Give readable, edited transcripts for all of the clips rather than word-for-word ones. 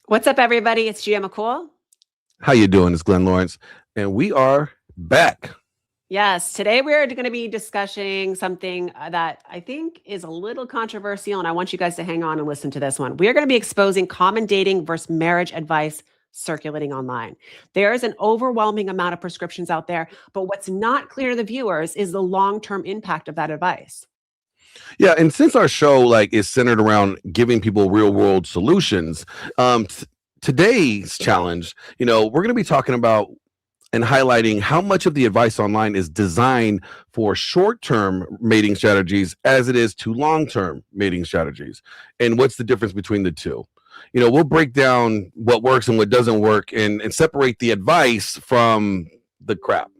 What's up, everybody? It's Gia Macool. How you doing? It's Glenn Lawrence, and we are back. Yes, today we're going to be discussing something that I think is a little controversial, and I want you guys to hang on and listen to this one. We are going to be exposing common dating versus marriage advice circulating online. There is an overwhelming amount of prescriptions out there, but what's not clear to the viewers is the long-term impact of that advice. Yeah, and since our show is centered around giving people real world solutions, today's challenge, we're going to be talking about and highlighting how much of the advice online is designed for short-term mating strategies as it is to long-term mating strategies, and what's the difference between the two. We'll break down what works and what doesn't work, and separate the advice from the crap.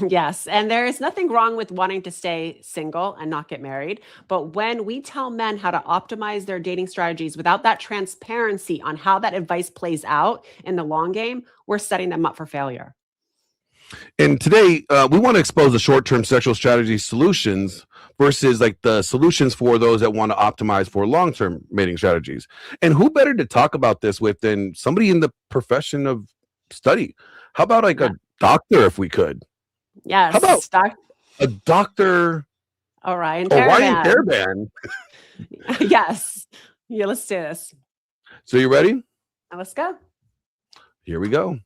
Yes. And there is nothing wrong with wanting to stay single and not get married. But when we tell men how to optimize their dating strategies without that transparency on how that advice plays out in the long game, we're setting them up for failure. And today, we want to expose the short-term sexual strategy solutions versus the solutions for those that want to optimize for long-term mating strategies. And who better to talk about this with than somebody in the profession of study? How about a doctor, if we could? Yes. How about a doctor? Orion Taraban. Yes. Yeah, let's do this. So you ready? Let's go. Here we go.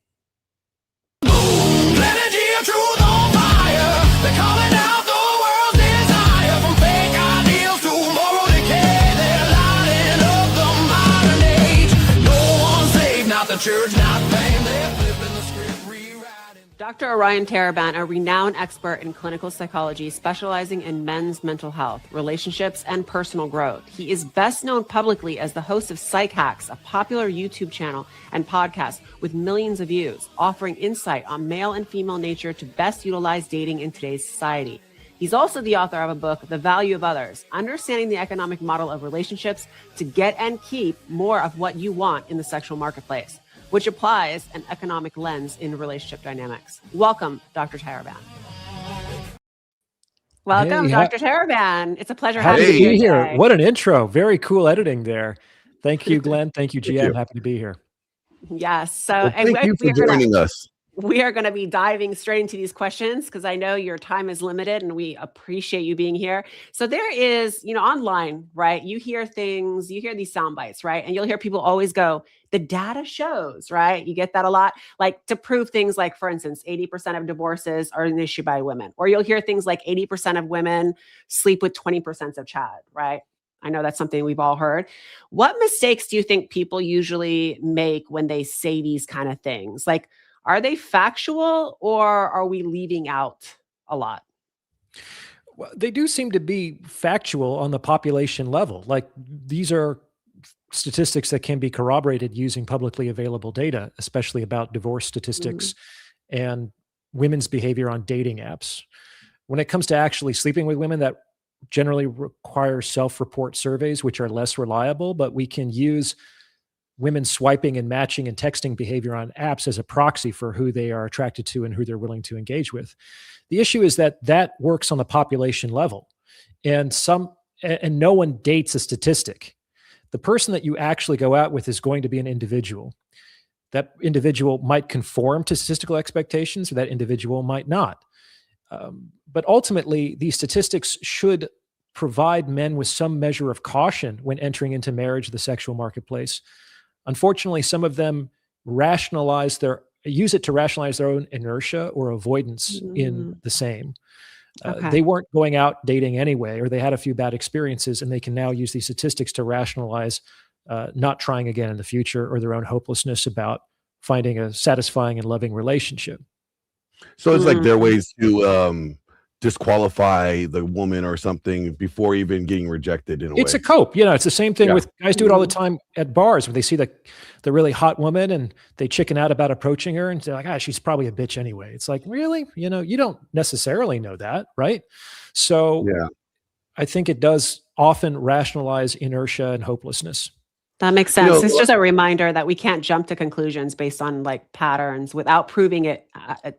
Dr. Orion Taraban, a renowned expert in clinical psychology specializing in men's mental health, relationships, and personal growth. He is best known publicly as the host of Psych Hacks, a popular YouTube channel and podcast with millions of views, offering insight on male and female nature to best utilize dating in today's society. He's also the author of a book, The Value of Others, Understanding the Economic Model of Relationships to Get and Keep More of What You Want in the Sexual Marketplace, which applies an economic lens in relationship dynamics. Welcome, Dr. Taraban. Welcome, Dr. Taraban. It's a pleasure having you here. Today. What an intro. Very cool editing there. Thank you, Glenn. Thank you, Gia. I'm happy to be here. Yes. So well, thank you for joining us. We are going to be diving straight into these questions because I know your time is limited and we appreciate you being here. So there is, online, right? You hear things, you hear these sound bites, right? And you'll hear people always go, the data shows, right? You get that a lot, to prove things like, for instance, 80% of divorces are an issue by women, or you'll hear things like 80% of women sleep with 20% of Chad, right? I know that's something we've all heard. What mistakes do you think people usually make when they say these kind of things? Are they factual or are we leaving out a lot? Well, they do seem to be factual on the population level. These are statistics that can be corroborated using publicly available data, especially about divorce statistics and women's behavior on dating apps. When it comes to actually sleeping with women, that generally requires self-report surveys, which are less reliable, but we can use women's swiping and matching and texting behavior on apps as a proxy for who they are attracted to and who they're willing to engage with. The issue is that works on the population level, and no one dates a statistic. The person that you actually go out with is going to be an individual. That individual might conform to statistical expectations, or that individual might not. But ultimately, these statistics should provide men with some measure of caution when entering into marriage, the sexual marketplace. Unfortunately, some of them use it to rationalize their own inertia or avoidance in the same. They weren't going out dating anyway, or they had a few bad experiences, and they can now use these statistics to rationalize not trying again in the future, or their own hopelessness about finding a satisfying and loving relationship. So it's there are ways to disqualify the woman or something before even getting rejected in a way. It's a cope. It's the same thing with guys do it all the time at bars when they see the really hot woman and they chicken out about approaching her and they're like, she's probably a bitch anyway. It's like, really? You don't necessarily know that, right? So I think it does often rationalize inertia and hopelessness. That makes You sense. know, It's just a reminder that we can't jump to conclusions based on like patterns without proving it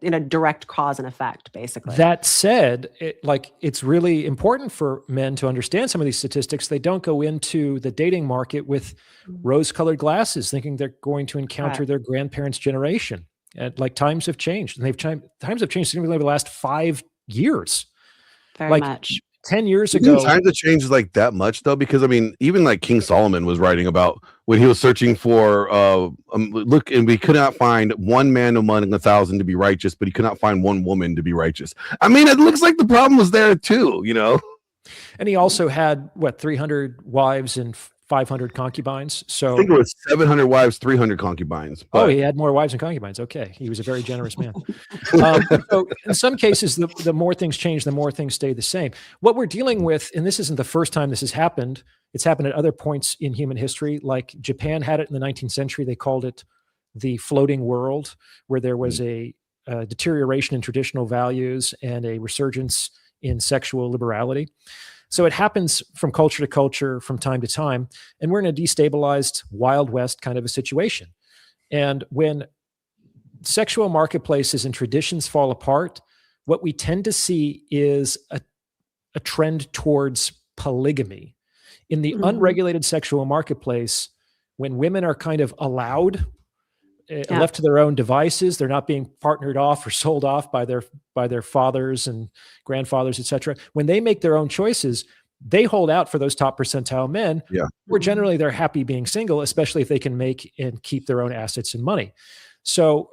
in a direct cause and effect, basically. That said, it's really important for men to understand some of these statistics. They don't go into the dating market with rose-colored glasses, thinking they're going to encounter Right. their grandparents' generation. And like times have changed, and times have changed significantly over the last 5 years. Very Like much. 10 years you think ago, times have changed like that much though, because I mean, even like King Solomon was writing about when he was searching for look, and we could not find one man among 1,000 to be righteous, but he could not find one woman to be righteous. I mean, it looks like the problem was there too, you know. and he also had 300 wives and 500 concubines. I So, think it was 700 wives, 300 concubines. But he had more wives and concubines. Okay, he was a very generous man. So in some cases, the more things change, the more things stay the same. What we're dealing with, and this isn't the first time this has happened, it's happened at other points in human history. Like Japan had it in the 19th century. They called it the floating world, where there was a deterioration in traditional values and a resurgence in sexual liberality. So it happens from culture to culture, from time to time, and we're in a destabilized Wild West kind of a situation. And when sexual marketplaces and traditions fall apart, what we tend to see is a trend towards polygamy. In the unregulated sexual marketplace, when women are kind of allowed, left to their own devices, they're not being partnered off or sold off by their fathers and grandfathers, etc. When they make their own choices, they hold out for those top percentile men. Yeah. Or generally they're happy being single, especially if they can make and keep their own assets and money. So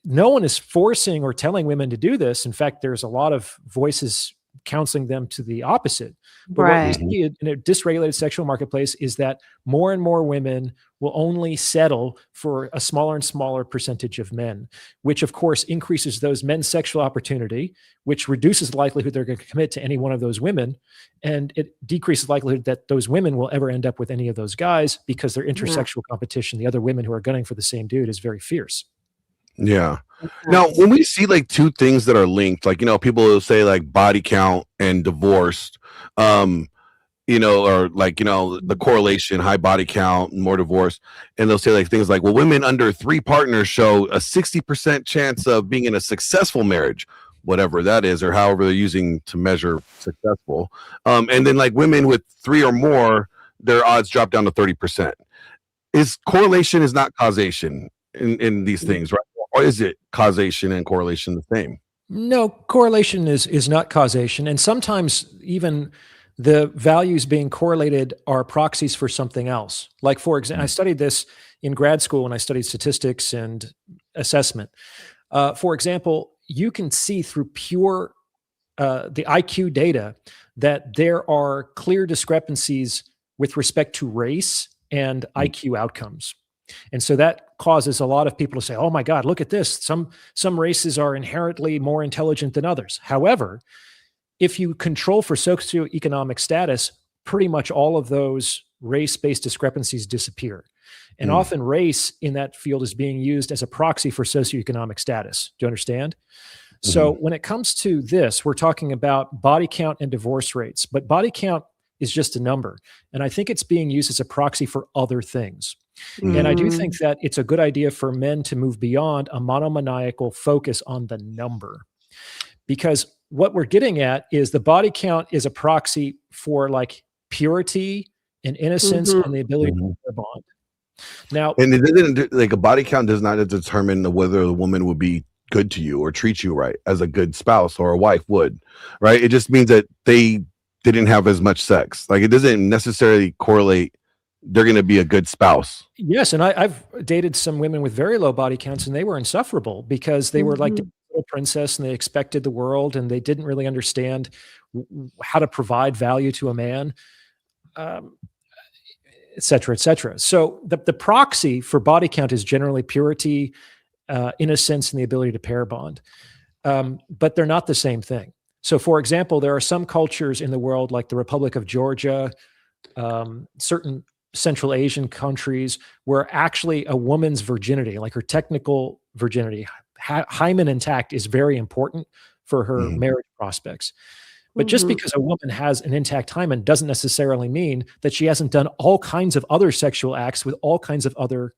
no one is forcing or telling women to do this. In fact, there's a lot of voices counseling them to the opposite. But what we see in a dysregulated sexual marketplace is that more and more women will only settle for a smaller and smaller percentage of men, which of course increases those men's sexual opportunity, which reduces the likelihood they're going to commit to any one of those women. And it decreases the likelihood that those women will ever end up with any of those guys, because their intersexual competition, the other women who are gunning for the same dude, is very fierce. Yeah. Now, when we see like two things that are linked, like, you know, people will say like body count and divorced, you know, or like, you know, the correlation, high body count, more divorce. And they'll say like things like, well, women under 3 partners show a 60% chance of being in a successful marriage, whatever that is, or however they're using to measure successful. And then like women with 3 or more, their odds drop down to 30%. Correlation is not causation in these things, right? Or is it causation and correlation the same? No, correlation is not causation. And sometimes even the values being correlated are proxies for something else. Like, for example, I studied this in grad school when I studied statistics and assessment. For example, you can see through pure the IQ data that there are clear discrepancies with respect to race and IQ outcomes. And so that causes a lot of people to say, oh my God, look at this. Some races are inherently more intelligent than others. However, if you control for socioeconomic status, pretty much all of those race-based discrepancies disappear. And often race in that field is being used as a proxy for socioeconomic status. Do you understand? So when it comes to this, we're talking about body count and divorce rates, but body count is just a number. And I think it's being used as a proxy for other things. And I do think that it's a good idea for men to move beyond a monomaniacal focus on the number, because what we're getting at is the body count is a proxy for like purity and innocence and the ability to bond. Now, and it didn't, like, a body count does not determine whether the woman would be good to you or treat you right as a good spouse or a wife would, right? It just means that they didn't have as much sex. Like, it doesn't necessarily correlate they're going to be a good spouse. Yes, and I've dated some women with very low body counts, and they were insufferable because they were like a little princess, and they expected the world, and they didn't really understand how to provide value to a man, et cetera, et cetera. So the proxy for body count is generally purity, innocence, and the ability to pair bond. But they're not the same thing. So, for example, there are some cultures in the world, like the Republic of Georgia, certain Central Asian countries, where actually a woman's virginity, like her technical virginity, hymen intact, is very important for her marriage prospects. But just because a woman has an intact hymen doesn't necessarily mean that she hasn't done all kinds of other sexual acts with all kinds of other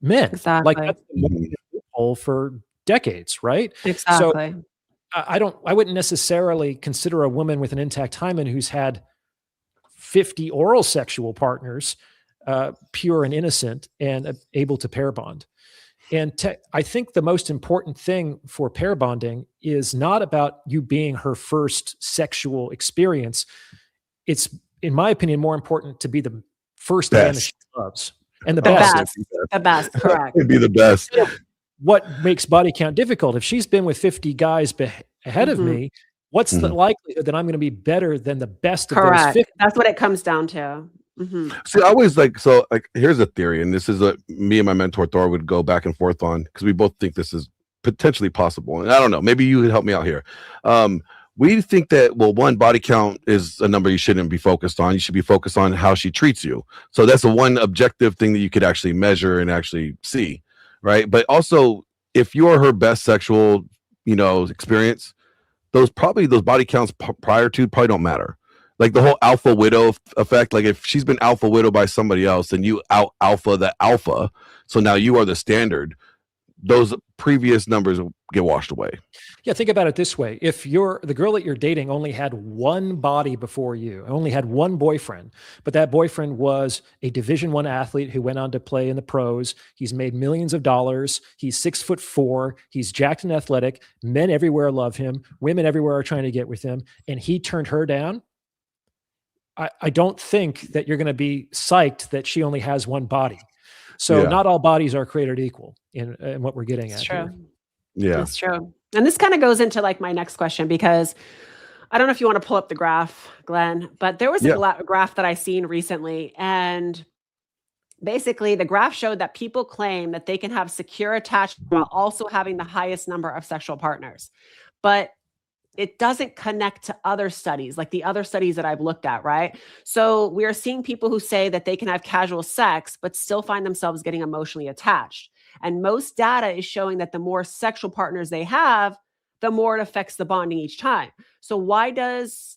men. Like Exactly. that's the loophole for decades, right? So Exactly. I wouldn't necessarily consider a woman with an intact hymen who's had 50 oral sexual partners pure and innocent and able to pair bond. And I think the most important thing for pair bonding is not about you being her first sexual experience. It's, in my opinion, more important to be the first man that she loves and the best. The best, correct. It'd be the best. What makes body count difficult? If she's been with 50 guys ahead of me, what's the likelihood that I'm going to be better than the best of those 50? That's what it comes down to. See, I always here's a theory, and this is me and my mentor Thor would go back and forth on, because we both think this is potentially possible. And I don't know, maybe you could help me out here. We think that, well, one, body count is a number you shouldn't be focused on. You should be focused on how she treats you. So that's the one objective thing that you could actually measure and actually see, right? But also, if you're her best sexual, experience, those body counts prior to probably don't matter. Like the whole alpha widow effect. Like if she's been alpha widow by somebody else, then you out alpha the alpha. So now you are the standard. Those previous numbers get washed away. Yeah, think about it this way. If the girl that you're dating only had one body before you, only had one boyfriend, but that boyfriend was a Division I athlete who went on to play in the pros. He's made millions of dollars. He's 6'4". He's jacked and athletic. Men everywhere love him. Women everywhere are trying to get with him. And he turned her down. I don't think that you're going to be psyched that she only has one body. So not all bodies are created equal in what we're getting at here. Yeah, that's true. And this kind of goes into like my next question, because I don't know if you want to pull up the graph, Glenn, but there was a graph that I seen recently, and basically the graph showed that people claim that they can have secure attachment while also having the highest number of sexual partners. But it doesn't connect to other studies, like the other studies that I've looked at, right? So we are seeing people who say that they can have casual sex, but still find themselves getting emotionally attached. And most data is showing that the more sexual partners they have, the more it affects the bonding each time. So why doesn't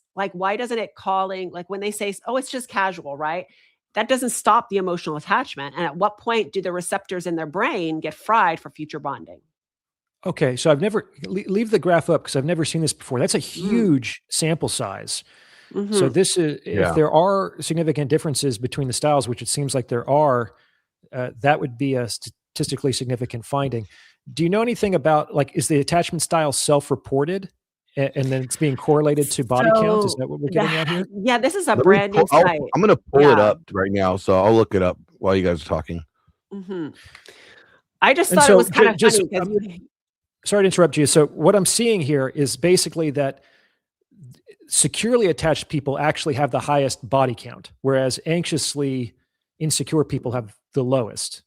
it calling, like when they say, oh, it's just casual, right? That doesn't stop the emotional attachment. And at what point do the receptors in their brain get fried for future bonding? Okay, so I've never leave the graph up because I've never seen this before. That's a huge sample size. So this is if there are significant differences between the styles, which it seems like there are, that would be a statistically significant finding. Do you know anything about, like, is the attachment style self-reported and then it's being correlated to body count? Is that what we're getting at here? Yeah, this is a brand new site. I'm going to pull it up right now, so I'll look it up while you guys are talking. I just thought it was kind of funny. Sorry to interrupt you. So what I'm seeing here is basically that securely attached people actually have the highest body count, whereas anxiously insecure people have the lowest.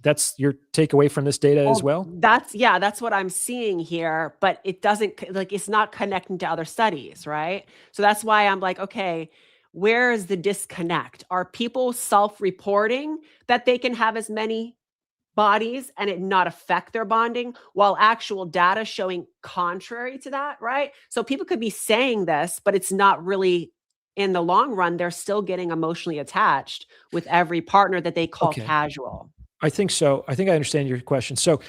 That's your takeaway from this data as well? That's what I'm seeing here, but it doesn't, it's not connecting to other studies, right? So that's why I'm like, okay, where is the disconnect? Are people self-reporting that they can have as many bodies and it not affect their bonding, while actual data showing contrary to that, right? So people could be saying this, but it's not really, in the long run, they're still getting emotionally attached with every partner that they call casual. I think so. I think I understand your question. So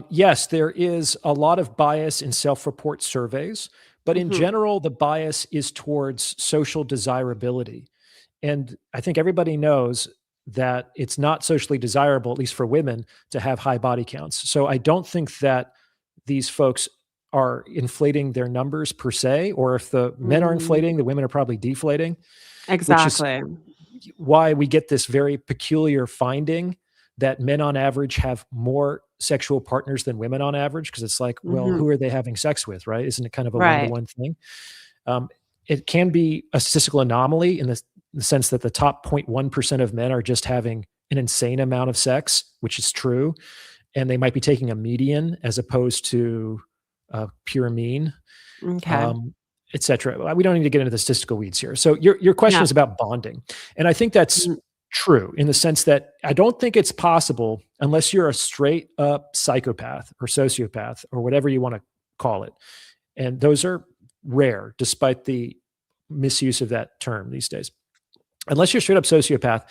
yes, there is a lot of bias in self-report surveys, but in general, the bias is towards social desirability. And I think everybody knows that it's not socially desirable, at least for women, to have high body counts. So I don't think that these folks are inflating their numbers per se, or if the men are inflating, the women are probably deflating. Exactly. Which is why we get this very peculiar finding that men on average have more sexual partners than women on average. Because it's like, well, who are they having sex with, right? Isn't it kind of a one-to-one thing? It can be a statistical anomaly in the sense that the top 0.1% of men are just having an insane amount of sex, which is true. And they might be taking a median as opposed to pure mean, et cetera. We don't need to get into the statistical weeds here. So your question is about bonding. And I think that's true in the sense that I don't think it's possible unless you're a straight up psychopath or sociopath or whatever you want to call it. And those are rare, despite the misuse of that term these days. Unless you're straight up sociopath,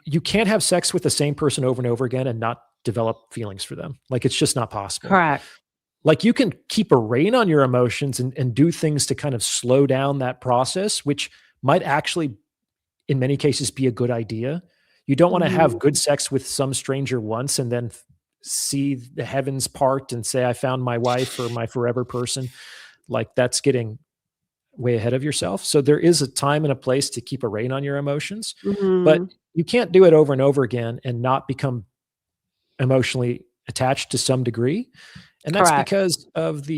you can't have sex with the same person over and over again and not develop feelings for them. Like, it's just not possible. Correct. Like, you can keep a rein on your emotions and do things to kind of slow down that process, which might actually, in many cases, be a good idea. You don't want to have good sex with some stranger once and then see the heavens part and say, I found my wife or my forever person. Like, that's getting way ahead of yourself. So there is a time and a place to keep a rein on your emotions, but you can't do it over and over again and not become emotionally attached to some degree. And that's Correct. because of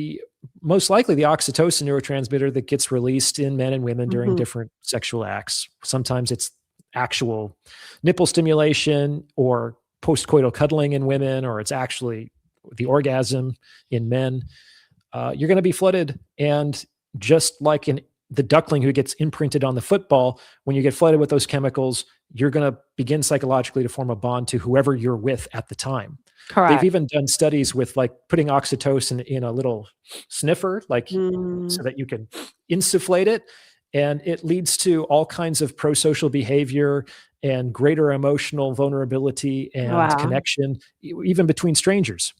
most likely the oxytocin neurotransmitter that gets released in men and women during different sexual acts. Sometimes it's actual nipple stimulation or postcoital cuddling in women, or it's actually the orgasm in men. You're going to be flooded. And just like the duckling who gets imprinted on the football, when you get flooded with those chemicals, you're going to begin psychologically to form a bond to whoever you're with at the time. Correct. They've even done studies with like putting oxytocin in a little sniffer, like so that you can insufflate it. And it leads to all kinds of pro-social behavior and greater emotional vulnerability and connection, even between strangers.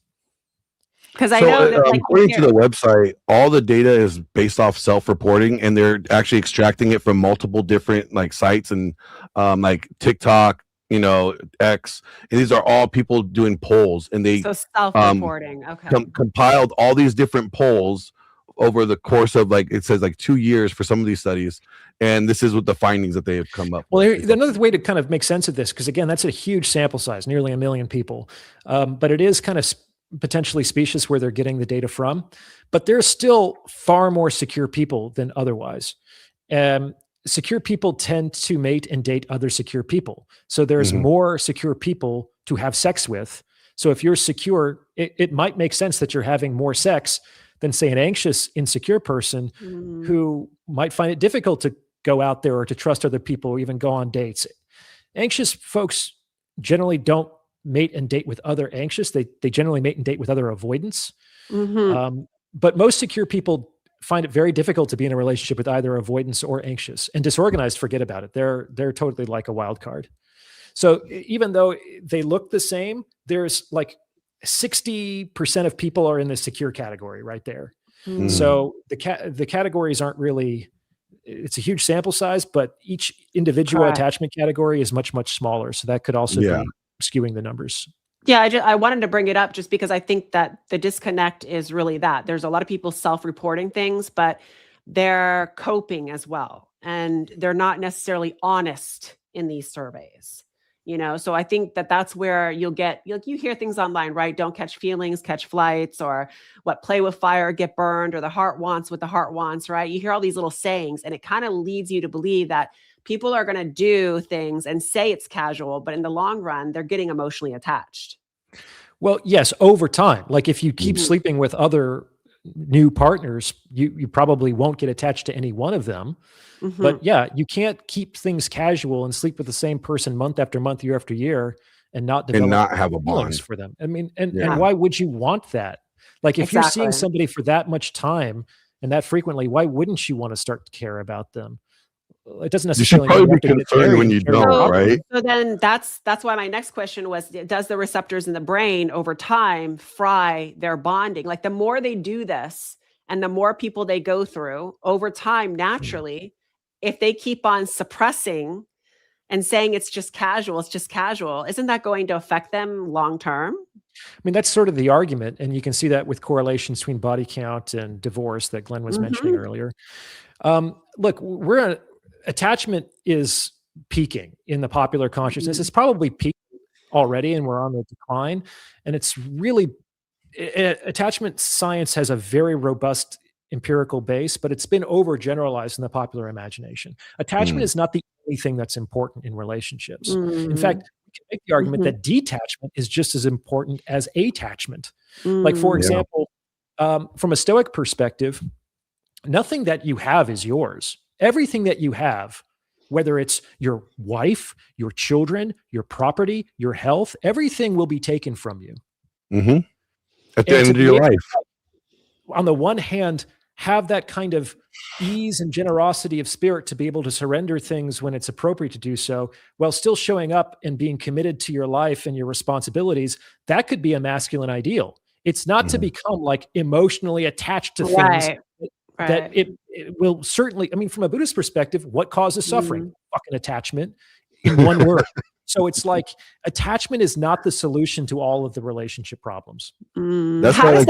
Because I know that, like, according to the website, all the data is based off self-reporting, and they're actually extracting it from multiple different like sites and like TikTok, X, and these are all people doing polls, and they self-reporting. Compiled all these different polls over the course of, like, it says like 2 years for some of these studies, and this is what the findings that they have come up with. Another way to kind of make sense of this, because again, that's a huge sample size, nearly 1 million people, but it is kind of potentially specious where they're getting the data from, but there's still far more secure people than otherwise. Secure people tend to mate and date other secure people. So there's more secure people to have sex with. So if you're secure, it might make sense that you're having more sex than, say, an anxious, insecure person who might find it difficult to go out there or to trust other people or even go on dates. Anxious folks generally don't mate and date with other anxious. They generally mate and date with other avoidance. But most secure people find it very difficult to be in a relationship with either avoidance or anxious. And disorganized, forget about it. They're totally like a wild card. So even though they look the same, there's like 60% of people are in the secure category right there. So the categories aren't really, it's a huge sample size, but each individual attachment category is much, much smaller. So that could also be skewing the numbers. Yeah, I wanted to bring it up just because I think that the disconnect is really that. There's a lot of people self-reporting things, but they're coping as well. And they're not necessarily honest in these surveys. So I think that that's where you'll get, you hear things online, right? Don't catch feelings, catch flights, or play with fire, get burned, or the heart wants what the heart wants, right? You hear all these little sayings, and it kind of leads you to believe that people are going to do things and say it's casual, but in the long run, they're getting emotionally attached. Well, yes, over time. Like, if you keep sleeping with other new partners, you probably won't get attached to any one of them. But yeah, you can't keep things casual and sleep with the same person month after month, year after year, and not develop and not have a bond for them. I mean, and why would you want that? Like, if you're seeing somebody for that much time and that frequently, why wouldn't you want to start to care about them? It doesn't necessarily. You should probably be concerned when you don't, right? So then that's why my next question was: does the receptors in the brain over time fry their bonding? Like, the more they do this, and the more people they go through over time, naturally, if they keep on suppressing and saying it's just casual, isn't that going to affect them long term? I mean, that's sort of the argument, and you can see that with correlations between body count and divorce that Glenn was mentioning earlier. Look, attachment is peaking in the popular consciousness. It's probably peaked already, and we're on the decline. And it's really, attachment science has a very robust empirical base, but it's been overgeneralized in the popular imagination. Attachment is not the only thing that's important in relationships. In fact, we can make the argument that detachment is just as important as attachment. Like, for example, from a Stoic perspective, nothing that you have is yours. Everything that you have, whether it's your wife, your children, your property, your health, everything will be taken from you. At the end of your life. On the one hand, have that kind of ease and generosity of spirit to be able to surrender things when it's appropriate to do so, while still showing up and being committed to your life and your responsibilities, that could be a masculine ideal. It's not to become like emotionally attached to things that it will certainly, I mean, from a Buddhist perspective, what causes suffering? Fucking attachment, in one word. So it's like attachment is not the solution to all of the relationship problems. That's why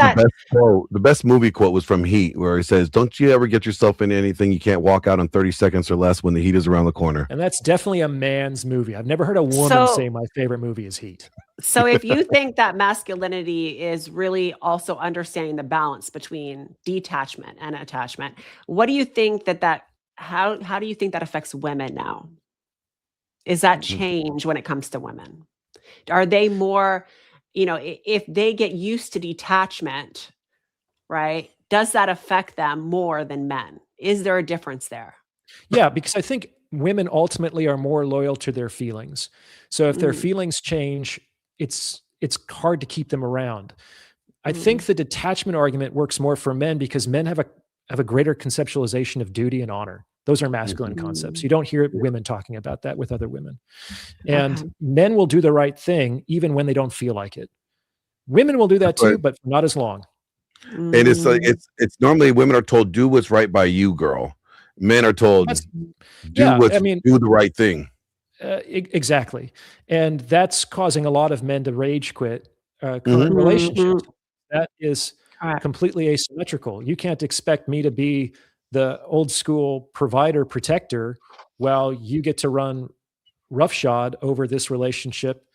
the best movie quote was from Heat, where he says, "Don't you ever get yourself into anything you can't walk out in 30 seconds or less when the heat is around the corner." And that's definitely a man's movie. I've never heard a woman say my favorite movie is Heat. So if you think that masculinity is really also understanding the balance between detachment and attachment, what do you think how do you think that affects women now? Is that change when it comes to women? Are they more, if they get used to detachment, right? Does that affect them more than men? Is there a difference there? Yeah, because I think women ultimately are more loyal to their feelings. So if their feelings change, it's hard to keep them around. I think the detachment argument works more for men because men have a greater conceptualization of duty and honor. Those are masculine concepts. You don't hear women talking about that with other women. And men will do the right thing even when they don't feel like it. Women will do that too, but not as long. And it's like it's normally women are told, do what's right by you, girl. Men are told, do the right thing. Exactly. And that's causing a lot of men to rage quit current relationships. That is completely asymmetrical. You can't expect me to be the old school provider protector while you get to run roughshod over this relationship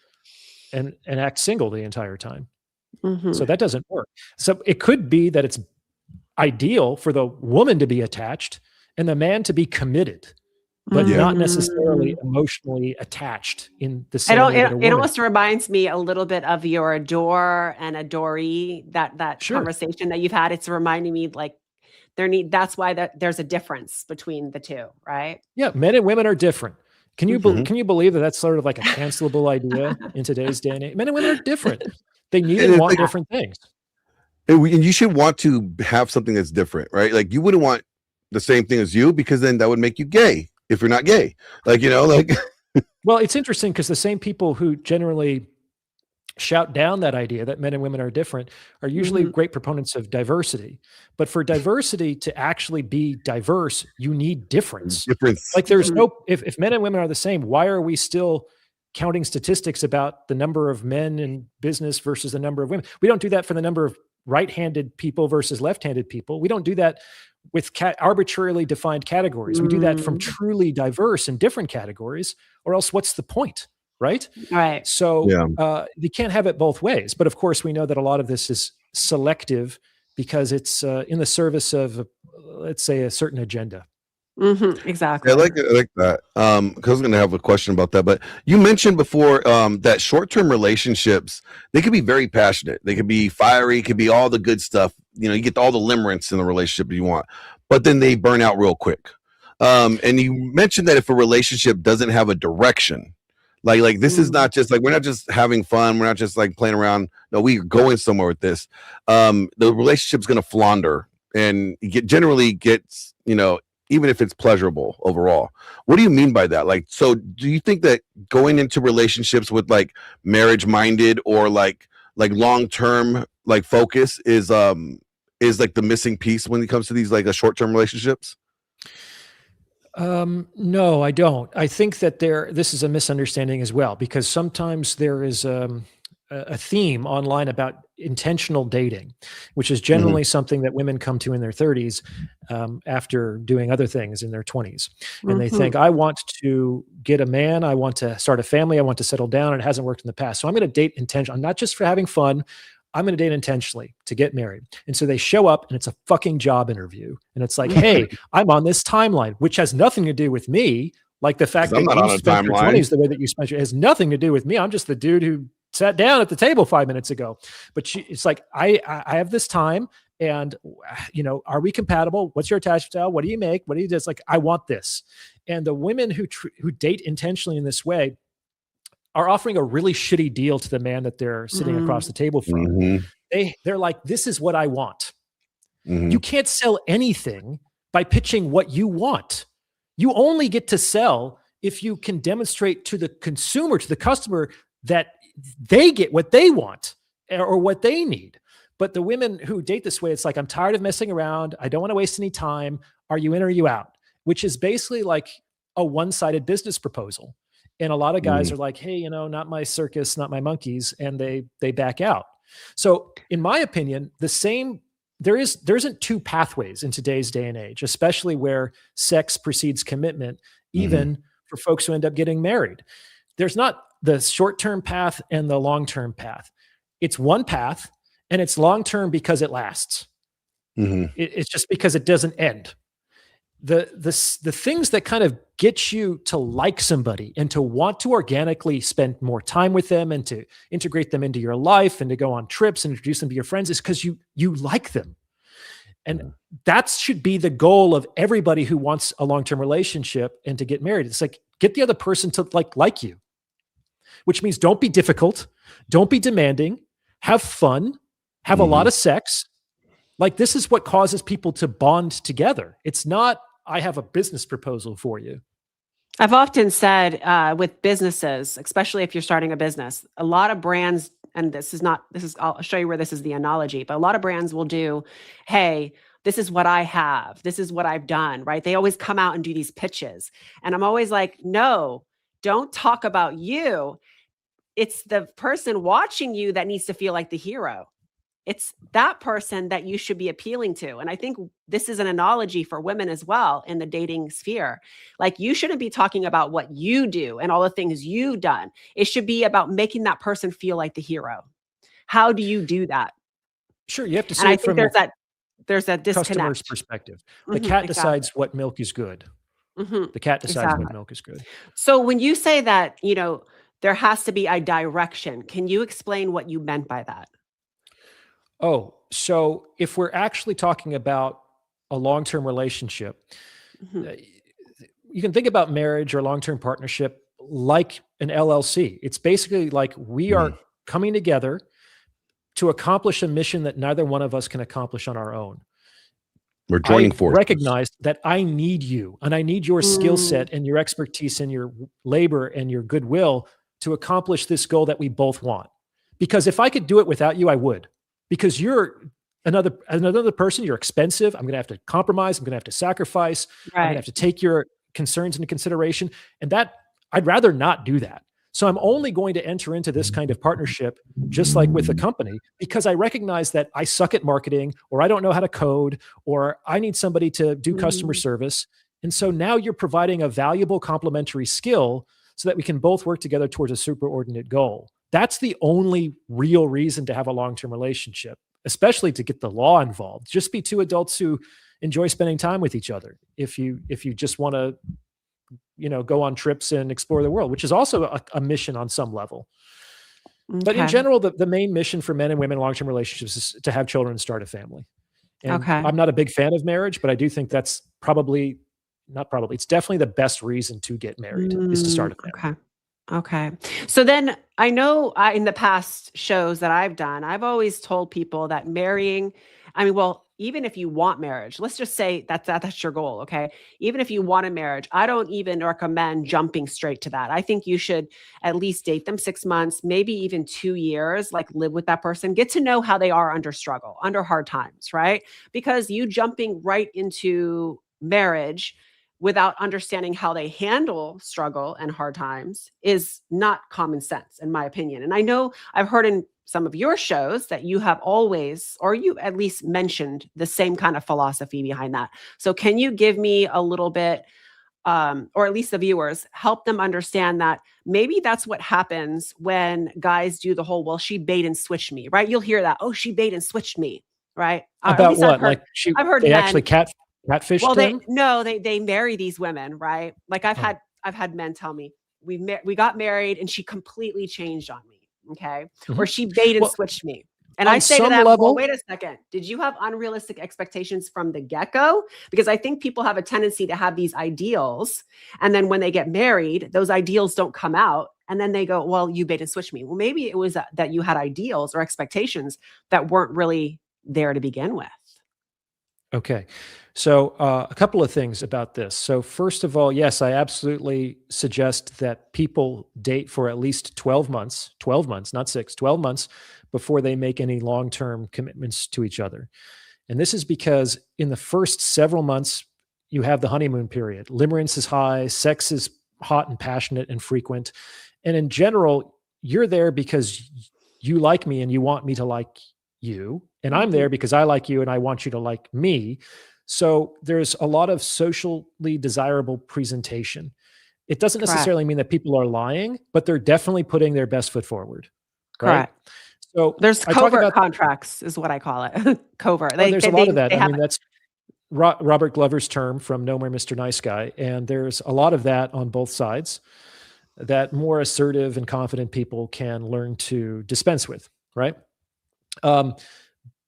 and act single the entire time. So that doesn't work. So it could be that it's ideal for the woman to be attached and the man to be committed, but not necessarily emotionally attached in the same way that a woman. It almost reminds me a little bit of your adore and adoree, that conversation that you've had. It's reminding me like that's why there's a difference between the two, right? Yeah, men and women are different. Can you believe that that's sort of like a cancelable idea in today's day and age? Men and women are different. They need and want different things. And you should want to have something that's different, right? Like you wouldn't want the same thing as you, because then that would make you gay if you're not gay. Well, it's interesting because the same people who generally shout down that idea that men and women are different are usually great proponents of diversity. But for diversity to actually be diverse, you need difference. Like there's if men and women are the same, why are we still counting statistics about the number of men in business versus the number of women? We don't do that for the number of right-handed people versus left-handed people. We don't do that with arbitrarily defined categories. We do that from truly diverse and different categories, or else what's the point? Right. So you can't have it both ways. But of course, we know that a lot of this is selective because it's in the service of, let's say, a certain agenda. Exactly. Yeah, I like that. Because I was going to have a question about that. But you mentioned before that short-term relationships, they could be very passionate. They could be fiery. It could be all the good stuff. You get all the limerence in the relationship you want, but then they burn out real quick. And you mentioned that if a relationship doesn't have a direction, like this is not just like, we're not just having fun. We're not just like playing around. No, we're going somewhere with this. The relationship's going to flounder and generally gets, even if it's pleasurable overall. What do you mean by that? Like, so do you think that going into relationships with like marriage minded or like long-term like focus is like the missing piece when it comes to these like short-term relationships? No, I don't. I think that this is a misunderstanding as well, because sometimes there is a theme online about intentional dating, which is generally something that women come to in their 30s after doing other things in their 20s. And they think, I want to get a man, I want to start a family, I want to settle down, and it hasn't worked in the past. So I'm going to date intentionally, not just for having fun. I'm going to date intentionally to get married. And so they show up and it's a fucking job interview. And it's like, hey, I'm on this timeline, which has nothing to do with me. Like the fact that you spent your 20s the way that you spent it has nothing to do with me. I'm just the dude who sat down at the table 5 minutes ago. But it's like, I have this time and, are we compatible? What's your attachment style? What do you make? What do you do? It's like, I want this. And the women who date intentionally in this way are offering a really shitty deal to the man that they're sitting across the table from. They're like, this is what I want. You can't sell anything by pitching what you want. You only get to sell if you can demonstrate to the consumer, to the customer, that they get what they want or what they need. But the women who date this way, it's like, I'm tired of messing around. I don't want to waste any time. Are you in or are you out? Which is basically like a one-sided business proposal. And a lot of guys are like, hey, not my circus, not my monkeys. And they back out. So in my opinion, there isn't two pathways in today's day and age, especially where sex precedes commitment, even for folks who end up getting married. There's not the short-term path and the long-term path. It's one path, and it's long-term because it lasts. It's just because it doesn't end. The things that kind of get you to like somebody and to want to organically spend more time with them and to integrate them into your life and to go on trips and introduce them to your friends is because you like them. And that should be the goal of everybody who wants a long-term relationship and to get married. It's like, get the other person to like you, which means don't be difficult, don't be demanding, have fun, have a lot of sex. Like, this is what causes people to bond together. It's not, I have a business proposal for you. I've often said with businesses, especially if you're starting a business, a lot of brands, and I'll show you where this is the analogy, but a lot of brands will do, hey, this is what I have. This is what I've done, right? They always come out and do these pitches. And I'm always like, no, don't talk about you. It's the person watching you that needs to feel like the hero. It's that person that you should be appealing to. And I think this is an analogy for women as well in the dating sphere. Like, you shouldn't be talking about what you do and all the things you've done. It should be about making that person feel like the hero. How do you do that? Sure, you have to see and I it think from there's that disconnect. Customer's perspective. The cat decides what milk is good. The cat decides what milk is good. So when you say that, there has to be a direction, can you explain what you meant by that? Oh, so if we're actually talking about a long-term relationship, you can think about marriage or long-term partnership like an LLC. It's basically like we are coming together to accomplish a mission that neither one of us can accomplish on our own. We're joining forces. I recognize that I need you, and I need your skill set and your expertise and your labor and your goodwill to accomplish this goal that we both want. Because if I could do it without you, I would. Because you're another person, you're expensive. I'm going to have to compromise. I'm going to have to sacrifice. I'm going to have to take your concerns into consideration. And that I'd rather not do that. So I'm only going to enter into this kind of partnership, just like with a company, because I recognize that I suck at marketing, or I don't know how to code, or I need somebody to do customer service. And so now you're providing a valuable complementary skill so that we can both work together towards a superordinate goal. That's the only real reason to have a long-term relationship, especially to get the law involved. Just be two adults who enjoy spending time with each other. If you just want to, go on trips and explore the world, which is also a mission on some level. But in general, the main mission for men and women in long-term relationships is to have children and start a family. And I'm not a big fan of marriage, but I do think that's it's definitely the best reason to get married is to start a family. Okay. So then I know in the past shows that I've done, I've always told people that marrying, even if you want marriage, let's just say that's your goal. Okay. Even if you want a marriage, I don't even recommend jumping straight to that. I think you should at least date them 6 months, maybe even 2 years, like live with that person, get to know how they are under struggle, under hard times, right? Because you jumping right into marriage without understanding how they handle struggle and hard times is not common sense, in my opinion. And I know I've heard in some of your shows that you have always, or you at least mentioned the same kind of philosophy behind that. So can you give me a little bit, or at least the viewers, help them understand that maybe that's what happens when guys do the whole, well, she bait and switched me, right? You'll hear that, oh, she bait and switched me, right? About what? I've heard they actually catfish them? They marry these women, right? Like I've had men tell me, we got married and she completely changed on me. Okay. Or she bait and switched me. And I say to them, well, wait a second. Did you have unrealistic expectations from the get-go? Because I think people have a tendency to have these ideals. And then when they get married, those ideals don't come out. And then they go, well, you bait and switched me. Well, maybe it was that you had ideals or expectations that weren't really there to begin with. Okay. So a couple of things about this. So first of all, yes, I absolutely suggest that people date for at least 12 months, not 6, 12 months before they make any long-term commitments to each other. And this is because in the first several months, you have the honeymoon period. Limerence is high, sex is hot and passionate and frequent. And in general, you're there because you like me and you want me to like you. And I'm there because I like you and I want you to like me. So there's a lot of socially desirable presentation. It doesn't Correct. necessarily mean that people are lying, but they're definitely putting their best foot forward. Right. Correct. So There's I talk covert about, contracts is what I call it. Covert. oh, there's a lot of that. They I have mean, that's Robert Glover's term from No More Mr. Nice Guy. And there's a lot of that on both sides that more assertive and confident people can learn to dispense with. Right.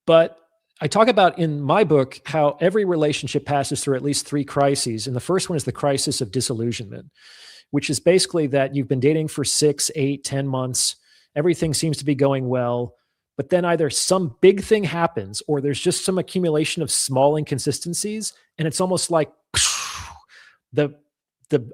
But I talk about in my book how every relationship passes through at least 3 crises. And the first one is the crisis of disillusionment, which is basically that you've been dating for 6, 8, 10 months. Everything seems to be going well, but then either some big thing happens or there's just some accumulation of small inconsistencies. And it's almost like the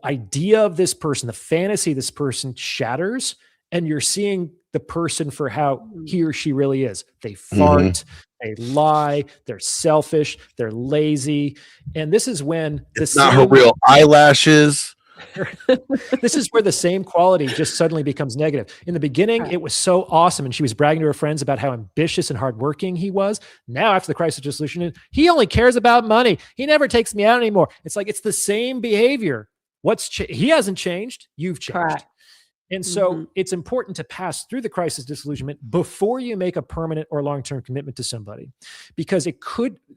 idea of this person, the fantasy of this person shatters, and you're seeing the person for how he or she really is. They fart, they lie, they're selfish, they're lazy. And this is when it's not her real eyelashes. This is where the same quality just suddenly becomes negative. In the beginning, it was so awesome. And she was bragging to her friends about how ambitious and hardworking he was. Now, after the crisis of disillusionment, he only cares about money. He never takes me out anymore. It's like, it's the same behavior. He hasn't changed. You've changed. Correct. And so it's important to pass through the crisis of disillusionment before you make a permanent or long-term commitment to somebody, because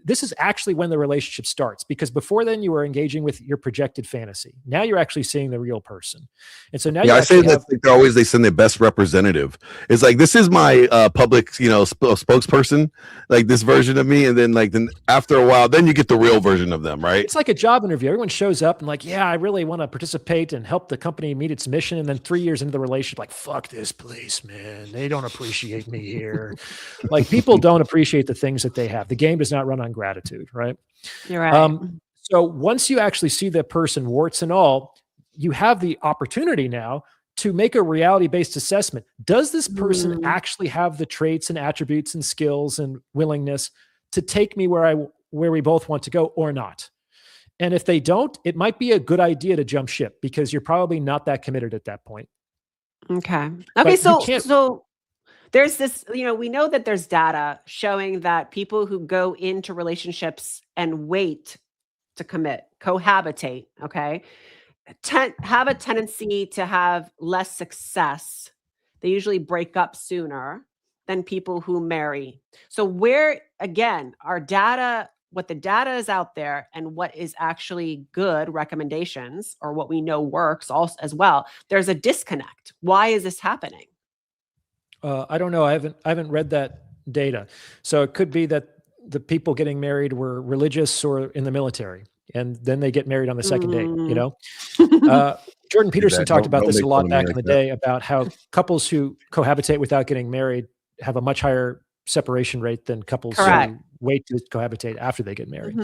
this is actually when the relationship starts, because before then you were engaging with your projected fantasy. Now you're actually seeing the real person. And so now I say that they send their best representative. It's like, this is my public, spokesperson, like this version of me. And then after a while, then you get the real version of them, right? It's like a job interview. Everyone shows up and like, yeah, I really want to participate and help the company meet its mission. And then 3 years into the relationship, like, fuck this place, man. They don't appreciate me here. Like, people don't appreciate the things that they have. The game does not run on gratitude, right? You're right. So once you actually see the person, warts and all, you have the opportunity now to make a reality-based assessment. Does this person actually have the traits and attributes and skills and willingness to take me where we both want to go, or not? And if they don't, it might be a good idea to jump ship, because you're probably not that committed at that point. Okay. But So there's this, we know that there's data showing that people who go into relationships and wait to commit, cohabitate, okay, have a tendency to have less success. They usually break up sooner than people who marry. So where, again, what the data is out there and what is actually good recommendations, or what we know works also as well, there's a disconnect. Why is this happening? I don't know. I haven't read that data. So it could be that the people getting married were religious or in the military, and then they get married on the second date, Jordan Peterson talked about this a lot back in the day, about how couples who cohabitate without getting married have a much higher separation rate than couples who wait to cohabitate after they get married.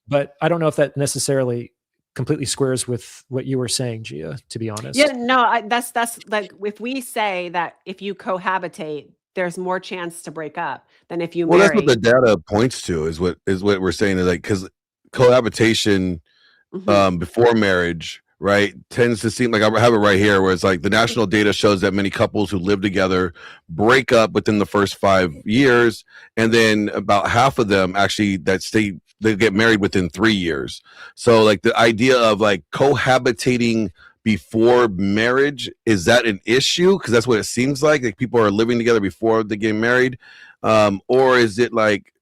But I don't know if that necessarily completely squares with what you were saying, Gia, to be honest. Yeah, no, that's like, if we say that if you cohabitate, there's more chance to break up than if you marry. That's what the data points to, is what we're saying, is like, because cohabitation before marriage, right, tends to seem like, I have it right here, where it's like the national data shows that many couples who live together break up within the first 5 years, and then about half of them actually they get married within 3 years. So like the idea of like cohabitating before marriage, is that an issue? Because that's what it seems like people are living together before they get married, or is it like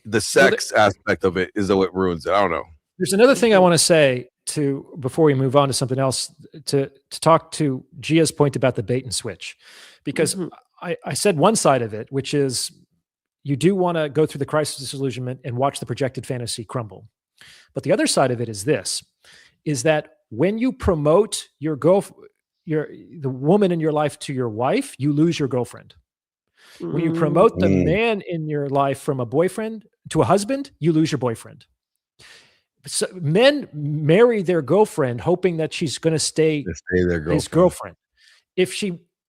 the sex aspect of it is what ruins it? I don't know. There's another thing I want to say before we move on to something else, to talk to Gia's point about the bait and switch, because I said one side of it, which is you do want to go through the crisis of disillusionment and watch the projected fantasy crumble. But the other side of it is that when you promote the woman in your life to your wife, you lose your girlfriend. When you Mm. promote the man in your life from a boyfriend to a husband, you lose your boyfriend. So men marry their girlfriend hoping that she's going to stay their his girlfriend.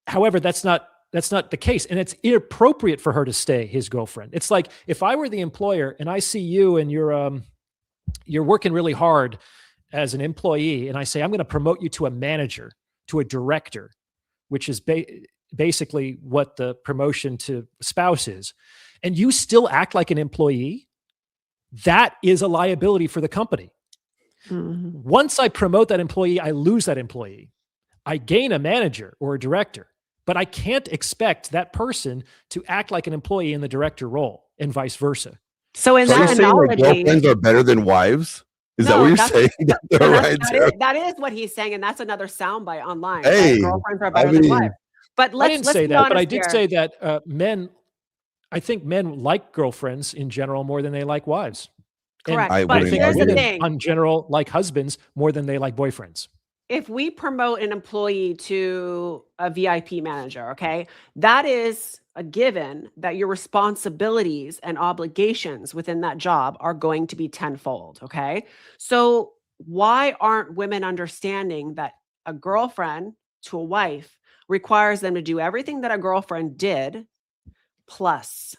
However, that's not the case, and it's inappropriate for her to stay his girlfriend. It's like if I were the employer and I see you and you're working really hard as an employee, and I say I'm going to promote you to a manager, to a director, which is basically what the promotion to spouse is, and you still act like an employee, that is a liability for the company. Mm-hmm. Once I promote that employee, I lose that employee. I gain a manager or a director, but I can't expect that person to act like an employee in the director role and vice versa. So in So are you that saying that analogy, girlfriends are better than wives? Is that what you're saying? That is what he's saying, and that's another soundbite online. Hey, right? Girlfriends are better than wives. But I didn't say be that, but I honest did here. say that I think men like girlfriends in general more than they like wives. Correct. And But I think here's the women thing. in general like husbands more than they like boyfriends. If we promote an employee to a VIP manager, okay, that is a given that your responsibilities and obligations within that job are going to be tenfold, okay? So why aren't women understanding that a girlfriend to a wife requires them to do everything that a girlfriend did plus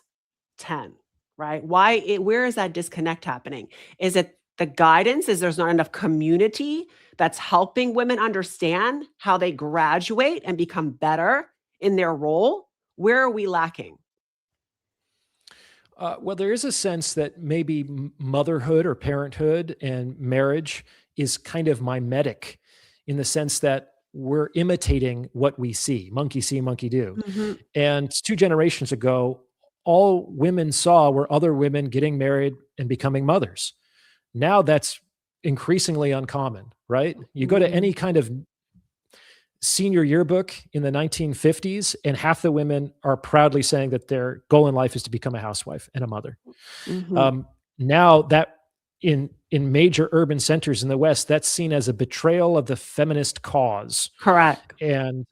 10, right? Where is that disconnect happening? Is it the guidance? Is there's not enough community that's helping women understand how they graduate and become better in their role? Where are we lacking? Well, there is a sense that maybe motherhood or parenthood and marriage is kind of mimetic in the sense that we're imitating what we see. Monkey see, monkey do. Mm-hmm. And 2 generations ago, all women saw were other women getting married and becoming mothers. Now that's increasingly uncommon, right? You go to any kind of senior yearbook in the 1950s, and half the women are proudly saying that their goal in life is to become a housewife and a mother. Mm-hmm. Now that in major urban centers in the West, that's seen as a betrayal of the feminist cause. Correct. And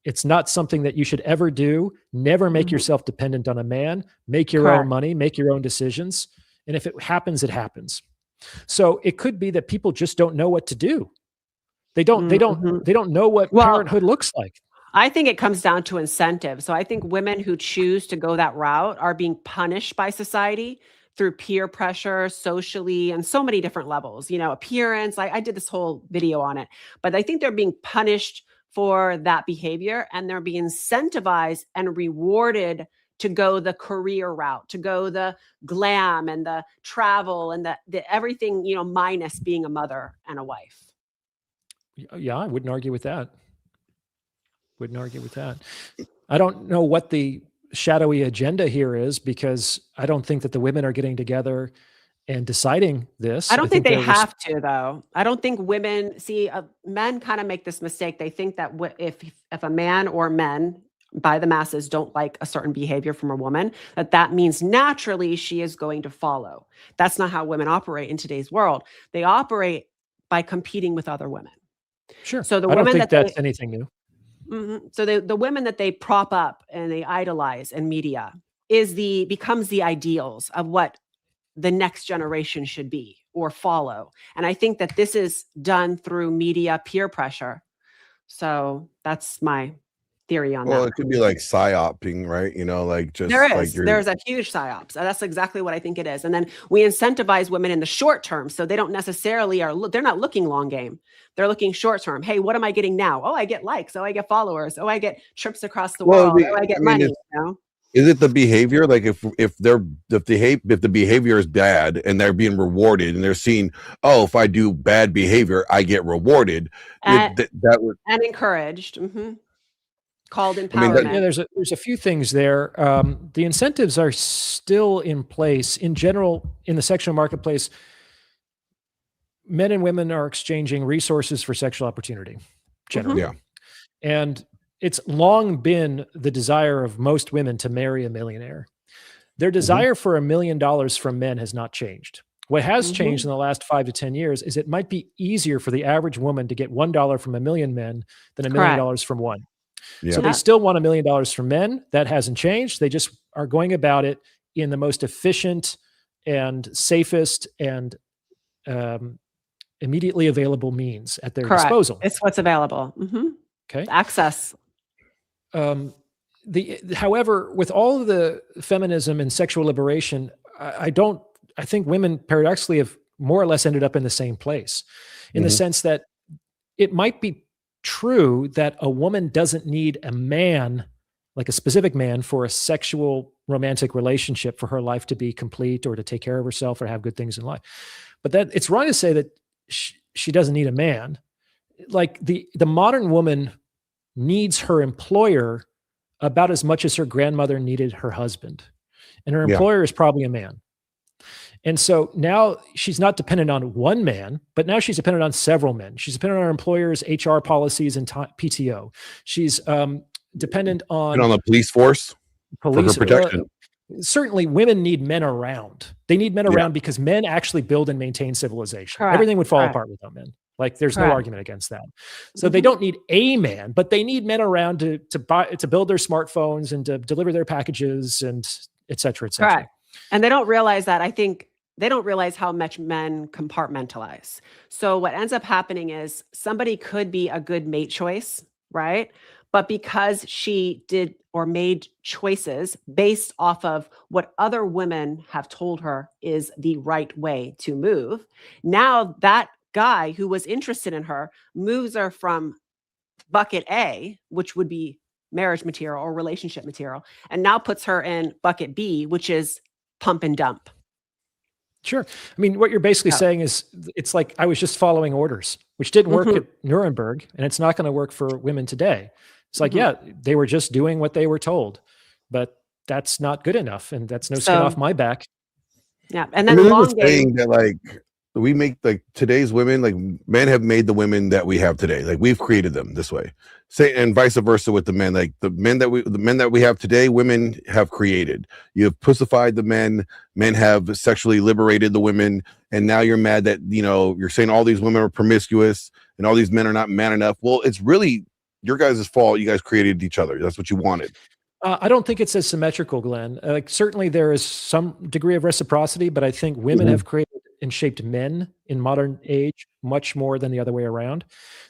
it's not something that you should ever do. Never make yourself dependent on a man. Make your own money, make your own decisions. And if it happens, it happens. So it could be that people just don't know what to do. They don't know what parenthood looks like. I think it comes down to incentive. So I think women who choose to go that route are being punished by society through peer pressure, socially, and so many different levels, appearance. I did this whole video on it, but I think they're being punished for that behavior, and they're being incentivized and rewarded to go the career route, to go the glam and the travel and the everything, minus being a mother and a wife. Yeah, I wouldn't argue with that. I don't know what the shadowy agenda here is, because I don't think that the women are getting together and deciding this. I don't think they have to, though. I don't think women men kind of make this mistake. They think that if a man or men by the masses don't like a certain behavior from a woman, that means naturally she is going to follow. That's not how women operate in today's world. They operate by competing with other women. Sure. So I don't think that's anything new. Mm-hmm. So the women that they prop up and they idolize in media becomes the ideals of what the next generation should be or follow. And I think that this is done through media peer pressure. So that's my theory on that. Well, it could be like psyoping, right? There's a huge psyops. That's exactly what I think it is. And then we incentivize women in the short term, so they don't necessarily they're not looking long game. They're looking short term. Hey, what am I getting now? Oh, I get likes. Oh, I get followers. Oh, I get trips across the world. Oh, I get money. Is it the behavior? Like if the behavior is bad and they're being rewarded and they're seeing, oh, if I do bad behavior, I get rewarded. And encouraged. Mm-hmm. Called empowerment. There's a few things there. The incentives are still in place. In general, in the sexual marketplace, men and women are exchanging resources for sexual opportunity, generally. Yeah. And it's long been the desire of most women to marry a millionaire. Their desire for $1 million from men has not changed. What has changed in the last 5 to 10 years is it might be easier for the average woman to get $1 from 1 million men than $1 million from one. So they still want $1 million from men. That hasn't changed. They just are going about it in the most efficient and safest and immediately available means at their disposal. It's what's available. Okay. Access. However, with all of the feminism and sexual liberation, I think women paradoxically have more or less ended up in the same place, in the sense that it might be true that a woman doesn't need a man, like a specific man, for a sexual romantic relationship for her life to be complete or to take care of herself or have good things in life. But that it's wrong to say that she doesn't need a man. Like the modern woman needs her employer about as much as her grandmother needed her husband. And her employer is probably a man. And so now she's not dependent on one man, but now she's dependent on several men. She's dependent on her employer's HR policies and PTO. She's dependent on the police force for her protection. Certainly women need men around. They need men around because men actually build and maintain civilization. Correct. Everything would fall apart without men. Like there's no argument against that. So they don't need a man, but they need men around to build their smartphones and to deliver their packages and et cetera, et cetera. Correct. And they don't realize that. I think they don't realize how much men compartmentalize. So what ends up happening is somebody could be a good mate choice, right? But because she did or made choices based off of what other women have told her is the right way to move, now that guy who was interested in her moves her from bucket A, which would be marriage material or relationship material, and now puts her in bucket B, which is pump and dump. Sure. I mean, what you're basically saying is it's like I was just following orders, which didn't work at Nuremberg, and it's not going to work for women today. It's like, they were just doing what they were told, but that's not good enough, and that's no skin off my back. Yeah, and then long game. Saying that like we make like today's women, like men have made the women that we have today. Like we've created them this way. And vice versa with the men. Like the men that we have today, women have created. You have pussified the men. Men have sexually liberated the women. And now you're mad that, you're saying all these women are promiscuous and all these men are not man enough. Well, it's really your guys' fault. You guys created each other. That's what you wanted. I don't think it's as symmetrical, Glenn. Certainly there is some degree of reciprocity, but I think women have created and shaped men in modern age much more than the other way around.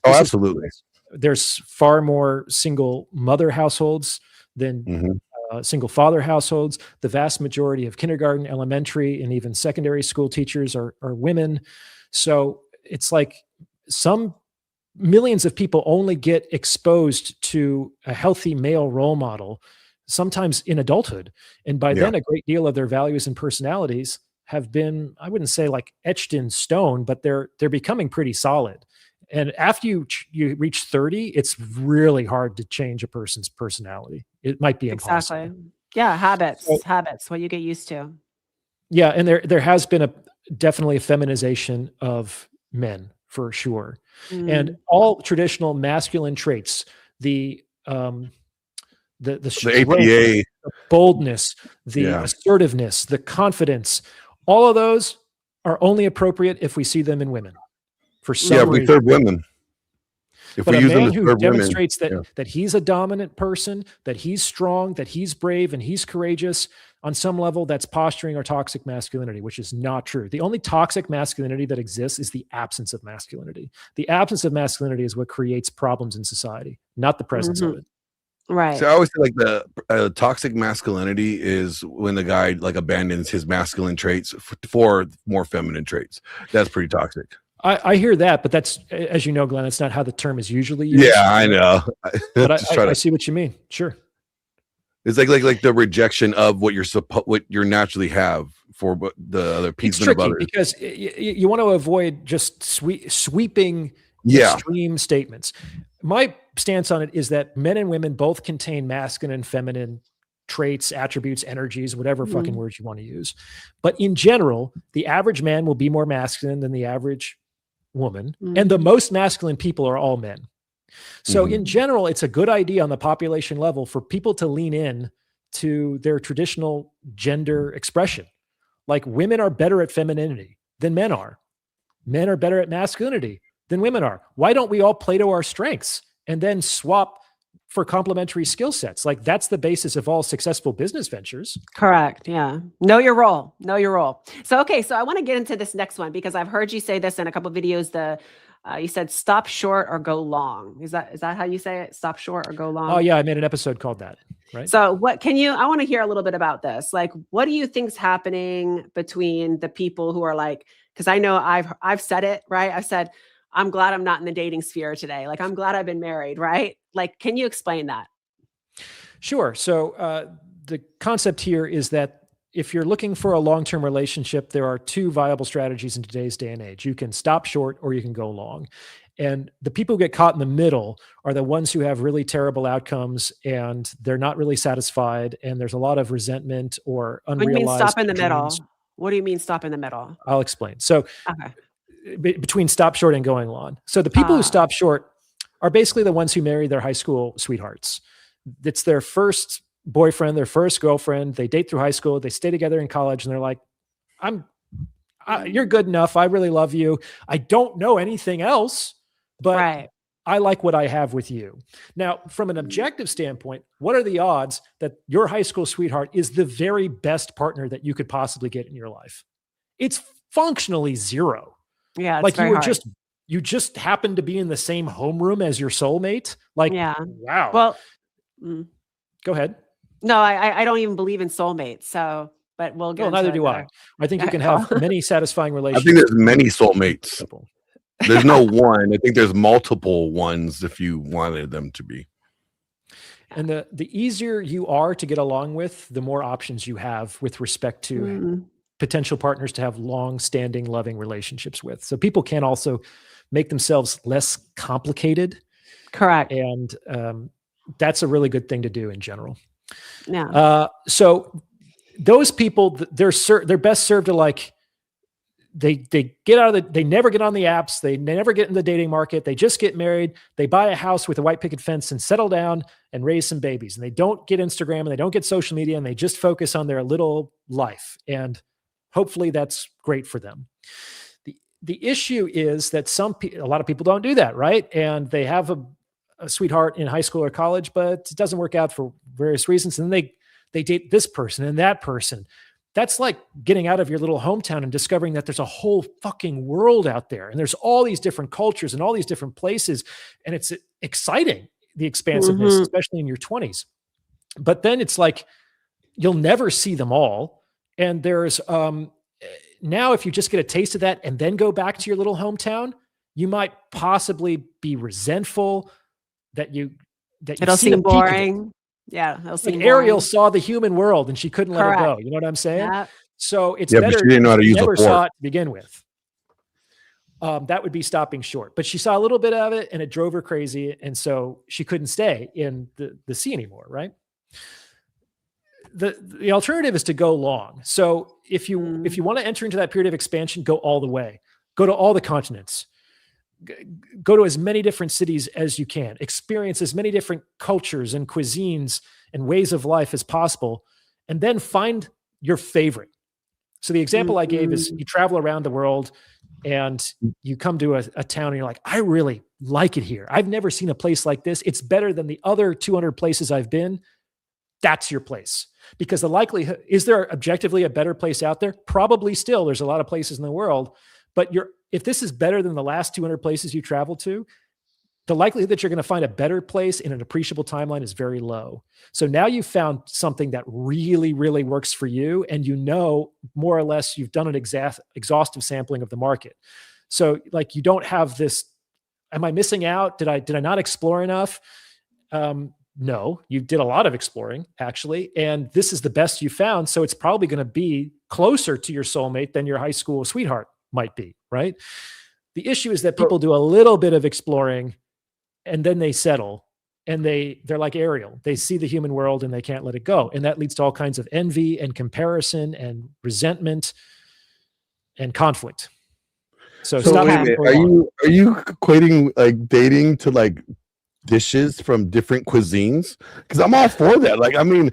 Absolutely. There's far more single mother households than single father households. The vast majority of kindergarten, elementary, and even secondary school teachers are women. So it's like some millions of people only get exposed to a healthy male role model, sometimes in adulthood. And by then a great deal of their values and personalities have been, I wouldn't say like etched in stone, but they're becoming pretty solid. And after you reach 30, it's really hard to change a person's personality. It might be impossible. Exactly. Yeah, habits, what you get used to. Yeah, and there has been definitely a feminization of men for sure. And all traditional masculine traits, the strength, APA, the boldness, the assertiveness, the confidence, all of those are only appropriate if we see them in women. For some reason. we serve women. But a man who demonstrates that he's a dominant person, that he's strong, that he's brave, and he's courageous, on some level, that's posturing or toxic masculinity, which is not true. The only toxic masculinity that exists is the absence of masculinity. The absence of masculinity is what creates problems in society, not the presence of it. Right. So I always say like the toxic masculinity is when the guy like abandons his masculine traits for more feminine traits. That's pretty toxic. I hear that, but that's, as you know, Glenn, that's not how the term is usually used. Yeah, I know. But I see what you mean. Sure. It's like the rejection of what you naturally have for the other piece. It's tricky because you want to avoid just sweeping extreme statements. My stance on it is that men and women both contain masculine and feminine traits, attributes, energies, whatever fucking words you want to use. But in general, the average man will be more masculine than the average woman. And the most masculine people are all men. So in general, it's a good idea on the population level for people to lean in to their traditional gender expression. Like women are better at femininity than men are. Men are better at masculinity than women are. Why don't we all play to our strengths and then swap for complementary skill sets. Like that's the basis of all successful business ventures. Correct. Yeah. Know your role. Know your role. So, okay. So I want to get into this next one because I've heard you say this in a couple of videos. You said stop short or go long. Is that how you say it? Stop short or go long? Oh yeah. I made an episode called that. Right. So I want to hear a little bit about this. Like, what do you think's happening between the people who are like, because I know I've said it, right? I've said, I'm glad I'm not in the dating sphere today. Like, I'm glad I've been married, right? Like, can you explain that? Sure. So the concept here is that if you're looking for a long-term relationship, there are two viable strategies in today's day and age. You can stop short or you can go long. And the people who get caught in the middle are the ones who have really terrible outcomes and they're not really satisfied. And there's a lot of resentment or unrealized. What do you mean stop in the dreams. middle? What do you mean stop in the middle? I'll explain. So between stop short and going long. So the people who stop short are basically the ones who marry their high school sweethearts. It's their first boyfriend, their first girlfriend. They date through high school. They stay together in college and they're like, you're good enough. I really love you. I don't know anything else, but I like what I have with you. Now, from an objective standpoint, what are the odds that your high school sweetheart is the very best partner that you could possibly get in your life? It's functionally zero. Yeah. Like you just happen to be in the same homeroom as your soulmate. Like, wow. Well, go ahead. No, I don't even believe in soulmates. So, but we'll get. Well, neither do I. I think you can have many satisfying relationships. I think there's many soulmates. There's no one. I think there's multiple ones if you wanted them to be. And the easier you are to get along with, the more options you have with respect to potential partners to have long-standing, loving relationships with. So people can also make themselves less complicated. Correct. And that's a really good thing to do in general. Yeah. So those people, they're best served to like, they get out of they never get on the apps. They never get in the dating market. They just get married. They buy a house with a white picket fence and settle down and raise some babies. And they don't get Instagram and they don't get social media and they just focus on their little life. And hopefully that's great for them. The issue is that a lot of people don't do that, right? And they have a sweetheart in high school or college, but it doesn't work out for various reasons. And then they date this person and that person. That's like getting out of your little hometown and discovering that there's a whole fucking world out there. And there's all these different cultures and all these different places. And it's exciting, the expansiveness, especially in your 20s. But then it's like, you'll never see them all. And there's, now if you just get a taste of that and then go back to your little hometown, you might possibly be resentful that it'll seem boring. Yeah. Like Ariel saw the human world and she couldn't let it go. You know what I'm saying? Yeah. So it's but better she didn't know how to use never the fork. saw it to begin with. That would be stopping short. But she saw a little bit of it and it drove her crazy. And so she couldn't stay in the sea anymore, right? The alternative is to go long. So if you want to enter into that period of expansion, go all the way. Go to all the continents. Go to as many different cities as you can. Experience as many different cultures and cuisines and ways of life as possible. And then find your favorite. So the example I gave is you travel around the world and you come to a town and you're like, I really like it here. I've never seen a place like this. It's better than the other 200 places I've been. That's your place. Because the likelihood, is there objectively a better place out there? Probably still. There's a lot of places in the world. But if this is better than the last 200 places you traveled to, the likelihood that you're going to find a better place in an appreciable timeline is very low. So now you've found something that really, really works for you. And you know, more or less, you've done an exhaustive sampling of the market. So like, you don't have this, am I missing out? Did I not explore enough? No, you did a lot of exploring actually. And this is the best you found. So it's probably going to be closer to your soulmate than your high school sweetheart might be, right? The issue is that people do a little bit of exploring and then they settle and they're like Ariel. They see the human world and they can't let it go. And that leads to all kinds of envy and comparison and resentment and conflict. So stop. Are you equating like dating to like dishes from different cuisines? Because I'm all for that. Like, I mean,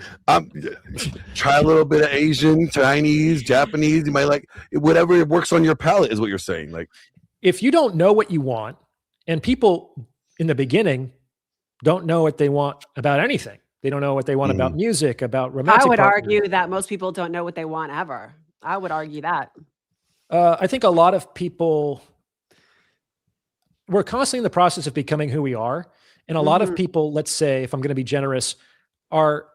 try a little bit of Asian, Chinese, Japanese. You might like whatever works on your palate is what you're saying. Like, if you don't know what you want, and people in the beginning don't know what they want about anything. They don't know what they want about music, about romantic I would partners. argue that most people don't know what they want ever. I would argue that. I think a lot of people, we're constantly in the process of becoming who we are. And a lot of people, let's say, if I'm going to be generous, are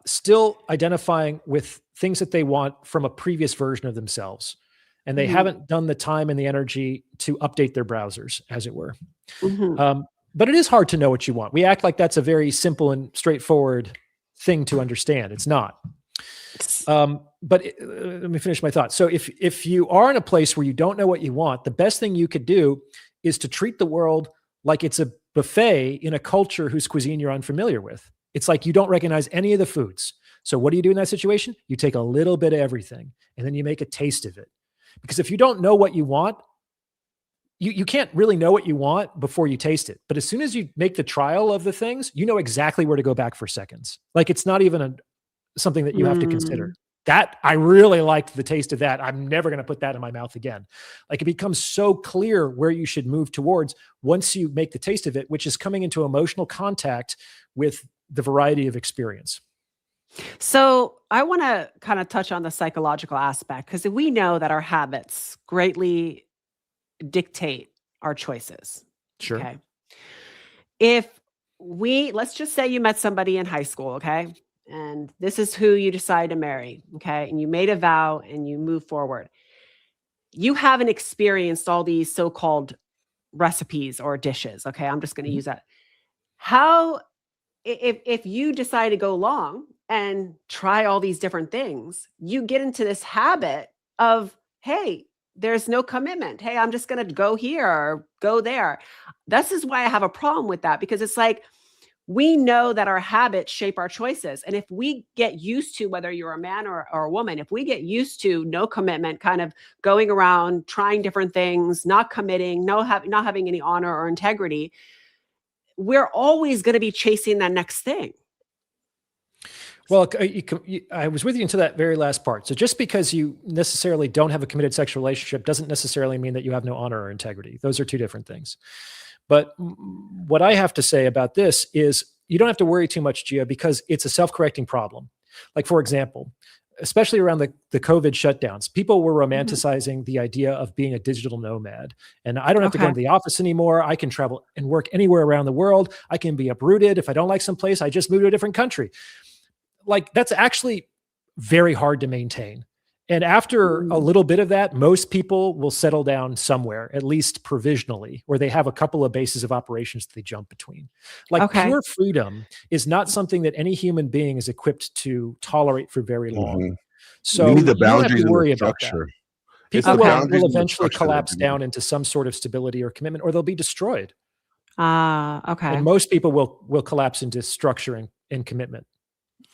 still identifying with things that they want from a previous version of themselves. And they haven't done the time and the energy to update their browsers, as it were. But it is hard to know what you want. We act like that's a very simple and straightforward thing to understand. It's not. Let me finish my thought. So if you are in a place where you don't know what you want, the best thing you could do is to treat the world like it's a buffet in a culture whose cuisine you're unfamiliar with. It's like you don't recognize any of the foods. So what do you do in that situation? You take a little bit of everything and then you make a taste of it. Because if you don't know what you want, you can't really know what you want before you taste it. But as soon as you make the trial of the things, you know exactly where to go back for seconds. Like it's not even something that you have to consider. That I really liked the taste of that. I'm never going to put that in my mouth again. Like it becomes so clear where you should move towards once you make the taste of it, which is coming into emotional contact with the variety of experience. So I want to kind of touch on the psychological aspect because we know that our habits greatly dictate our choices. Sure. Okay. Let's just say you met somebody in high school, okay? And this is who you decide to marry, okay? And you made a vow and you move forward. You haven't experienced all these so-called recipes or dishes, okay? I'm just going to use that. If you decide to go along and try all these different things, you get into this habit of, hey, there's no commitment. Hey, I'm just going to go here or go there. This is why I have a problem with that, because it's like, we know that our habits shape our choices. And if we get used to, whether you're a man or a woman, if we get used to no commitment, kind of going around, trying different things, not committing, not having any honor or integrity, we're always going to be chasing that next thing. Well, I was with you into that very last part. So just because you necessarily don't have a committed sexual relationship doesn't necessarily mean that you have no honor or integrity. Those are two different things. But what I have to say about this is you don't have to worry too much, Gia, because it's a self-correcting problem. Like, for example, especially around the COVID shutdowns, people were romanticizing the idea of being a digital nomad. And I don't have to go into the office anymore. I can travel and work anywhere around the world. I can be uprooted. If I don't like someplace, I just move to a different country. Like, that's actually very hard to maintain. And after a little bit of that, most people will settle down somewhere, at least provisionally, where they have a couple of bases of operations that they jump between. Like pure freedom is not something that any human being is equipped to tolerate for very long. So you need the you don't have boundaries to worry and the about structure. that. People will eventually collapse down into some sort of stability or commitment, or they'll be destroyed. Okay. And most people will collapse into structure and commitment.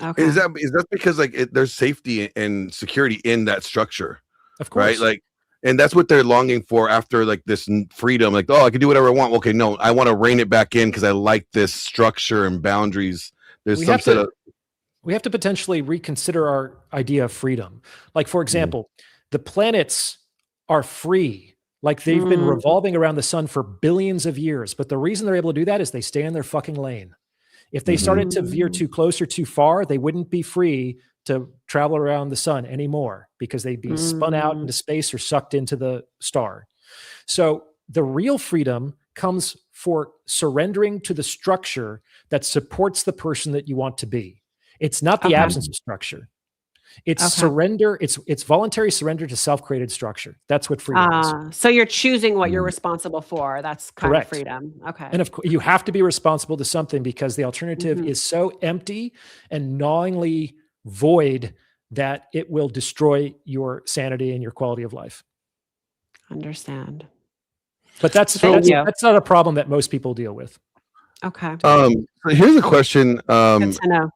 Okay. Is that because there's safety and security in that structure? Of course. Right? Like, and that's what they're longing for after like this freedom. Like, oh, I can do whatever I want. Okay, no, I want to rein it back in because I like this structure and boundaries. There's we have to potentially reconsider our idea of freedom. Like, for example, the planets are free. Like they've been revolving around the sun for billions of years. But the reason they're able to do that is they stay in their fucking lane. If they started to veer too close or too far, they wouldn't be free to travel around the sun anymore because they'd be spun out into space or sucked into the star. So the real freedom comes for surrendering to the structure that supports the person that you want to be. It's not the absence of structure. It's surrender. It's voluntary surrender to self-created structure. That's what freedom is. So you're choosing what you're responsible for. That's kind of freedom. Okay. And of course, you have to be responsible to something because the alternative is so empty and gnawingly void that it will destroy your sanity and your quality of life. Understand. But that's not a problem that most people deal with. Okay. So here's a question. Good to know.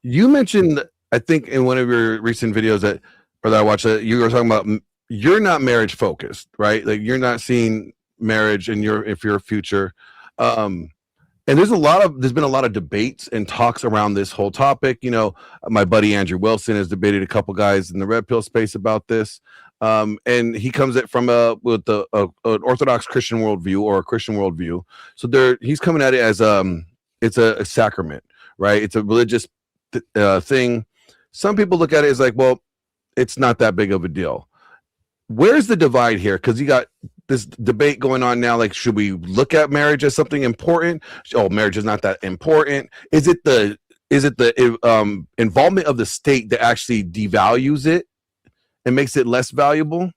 You mentioned, I think in one of your recent videos that I watched, you were talking about you're not marriage focused, right? Like you're not seeing marriage in your future. And there's been a lot of debates and talks around this whole topic. You know, my buddy Andrew Wilson has debated a couple guys in the red pill space about this. And he comes at from with an Orthodox Christian worldview or a Christian worldview. So he's coming at it as it's a sacrament, right? It's a religious thing. Some people look at it as like, well, it's not that big of a deal. Where's the divide here? Because you got this debate going on now. Like, should we look at marriage as something important? Oh, marriage is not that important. Is it the involvement of the state that actually devalues it and makes it less valuable?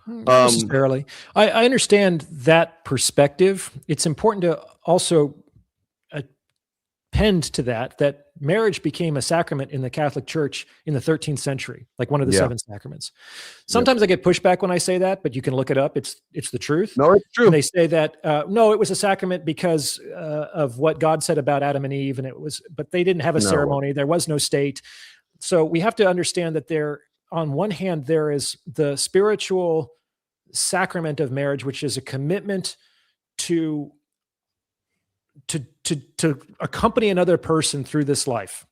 Not necessarily. I understand that perspective. It's important to also append to that marriage became a sacrament in the Catholic Church in the 13th century, like one of the 7 sacraments. Sometimes I get pushback when I say that, but you can look it up. It's the truth. No, it's true. And they say that no, it was a sacrament because of what God said about Adam and Eve, but they didn't have a ceremony. There was no state. So we have to understand that on one hand, there is the spiritual sacrament of marriage, which is a commitment to accompany another person through this life,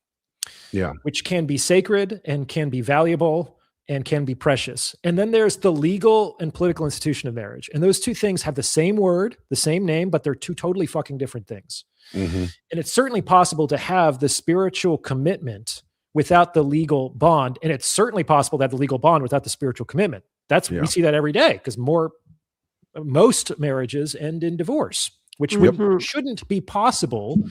which can be sacred and can be valuable and can be precious. And then there's the legal and political institution of marriage. And those two things have the same word, the same name, but they're two totally fucking different things. Mm-hmm. And it's certainly possible to have the spiritual commitment without the legal bond. And it's certainly possible to have the legal bond without the spiritual commitment. We see that every day because most marriages end in divorce, which shouldn't be possible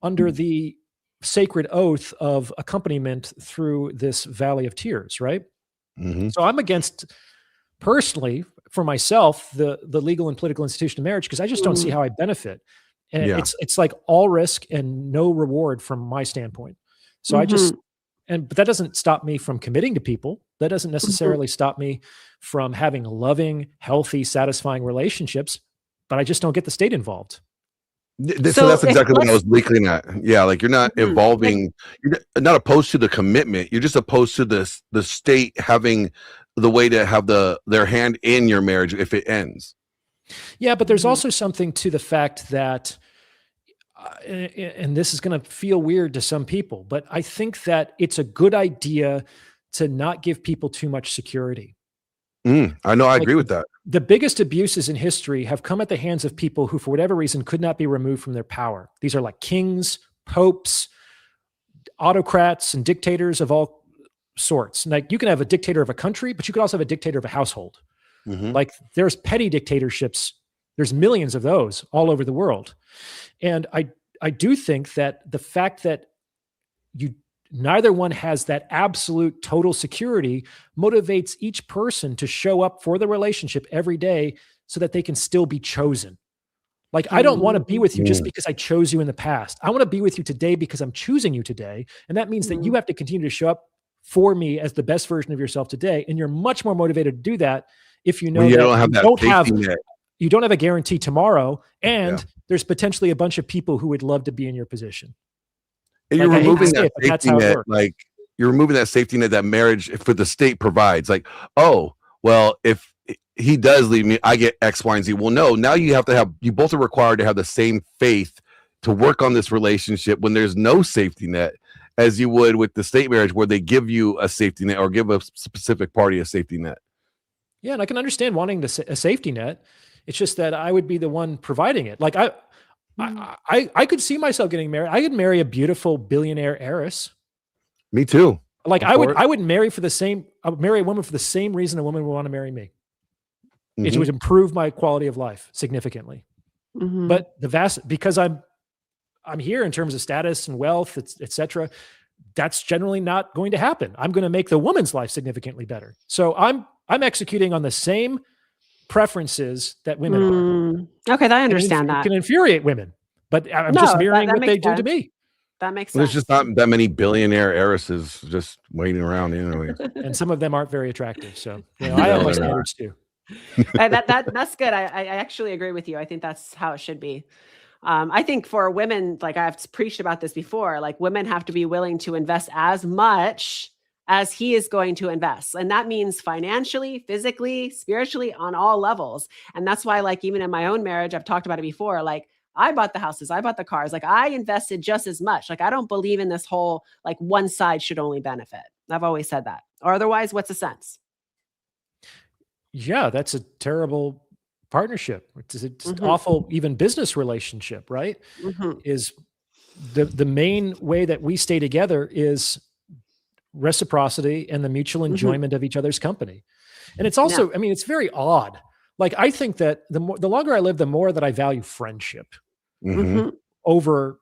under the sacred oath of accompaniment through this valley of tears, right? Mm-hmm. So I'm against, personally, for myself, the legal and political institution of marriage because I just don't see how I benefit. And it's like all risk and no reward from my standpoint. So but that doesn't stop me from committing to people. That doesn't necessarily stop me from having loving, healthy, satisfying relationships, but I just don't get the state involved. So that's exactly what I was looking at. Yeah, like you're not involving, you're not opposed to the commitment. You're just opposed to the state having the way to have their hand in your marriage if it ends. Yeah, but there's also something to the fact that, and this is going to feel weird to some people, but I think that it's a good idea to not give people too much security. I know, I agree with that. The biggest abuses in history have come at the hands of people who, for whatever reason, could not be removed from their power. These are like kings, popes, autocrats, and dictators of all sorts. Like you can have a dictator of a country, but you could also have a dictator of a household. Mm-hmm. Like there's petty dictatorships. There's millions of those all over the world. And I do think that the fact that neither one has that absolute total security motivates each person to show up for the relationship every day so that they can still be chosen. Like, I don't want to be with you just because I chose you in the past. I want to be with you today because I'm choosing you today. And that means that you have to continue to show up for me as the best version of yourself today. And you're much more motivated to do that if you know that you don't have a guarantee tomorrow. And there's potentially a bunch of people who would love to be in your position. And you're removing that safety net, like you're removing that safety net that marriage for the state provides. Like, oh, well, if he does leave me, I get X, Y, and Z. Well, no, now you both are required to have the same faith to work on this relationship when there's no safety net as you would with the state marriage where they give you a safety net or give a specific party a safety net. Yeah. And I can understand wanting a safety net. It's just that I would be the one providing it. Like I could see myself getting married. I could marry a beautiful billionaire heiress. Me too. Like I would marry I would marry a woman for the same reason a woman would want to marry me. Mm-hmm. It would improve my quality of life significantly. Mm-hmm. But because I'm here in terms of status and wealth, et cetera, that's generally not going to happen. I'm going to make the woman's life significantly better. So I'm executing on the same preferences that women are. Okay, I understand that. It can infuriate women, but I'm just mirroring what they do to me. That makes sense. There's just not that many billionaire heiresses just waiting around anyway. And some of them aren't very attractive. So I have my standards too. That's good. I actually agree with you. I think that's how it should be. I think for women, like I've preached about this before, like women have to be willing to invest as much as he is going to invest. And that means financially, physically, spiritually, on all levels. And that's why, like, even in my own marriage, I've talked about it before, like I bought the houses, I bought the cars, like I invested just as much. Like, I don't believe in this whole, like one side should only benefit. I've always said that. Or otherwise, what's the sense? yeah, that's a terrible partnership. It's awful, even business relationship, right? Is the main way that we stay together is reciprocity and the mutual enjoyment of each other's company. And it's also, I mean, it's very odd. Like, I think that the longer I live, the more that I value friendship over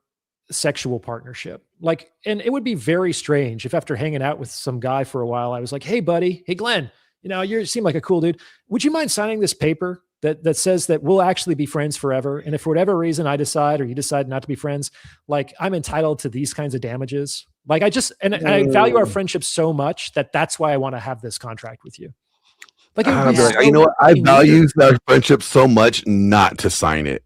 sexual partnership. Like, and it would be very strange if after hanging out with some guy for a while, I was like, hey buddy, hey Glenn, you know, you seem like a cool dude. Would you mind signing this paper that says that we'll actually be friends forever? And if for whatever reason I decide, or you decide not to be friends, like, I'm entitled to these kinds of damages. Like, I value our friendship so much that that's why I want to have this contract with you. Like, it would be like, you know what? I value our friendship so much not to sign it.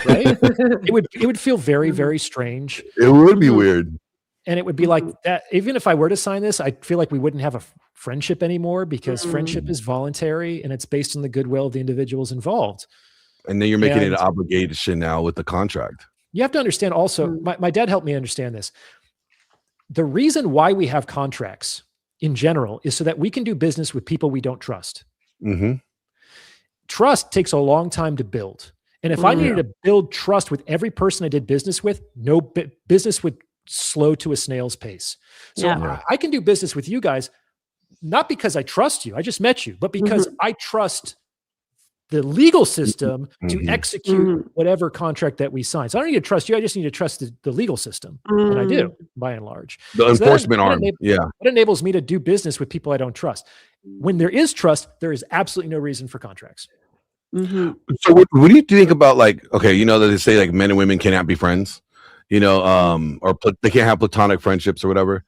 Right? It would feel very, very strange. It would be weird. And it would be like that. Even if I were to sign this, I feel like we wouldn't have a friendship anymore, because friendship is voluntary and it's based on the goodwill of the individuals involved. And then you're making it an obligation now with the contract. You have to understand also, my dad helped me understand this. The reason why we have contracts in general is so that we can do business with people we don't trust. Trust takes a long time to build. And if I needed to build trust with every person I did business with, no business would slow to a snail's pace. So I can do business with you guys, not because I trust you, I just met you, but because I trust the legal system to execute whatever contract that we sign. So I don't need to trust you. I just need to trust the legal system. And I do, by and large. The enforcement arm. It enables me to do business with people I don't trust. When there is trust, there is absolutely no reason for contracts. So what do you think about, like, okay, you know that they say like men and women cannot be friends, you know, or they can't have platonic friendships or whatever.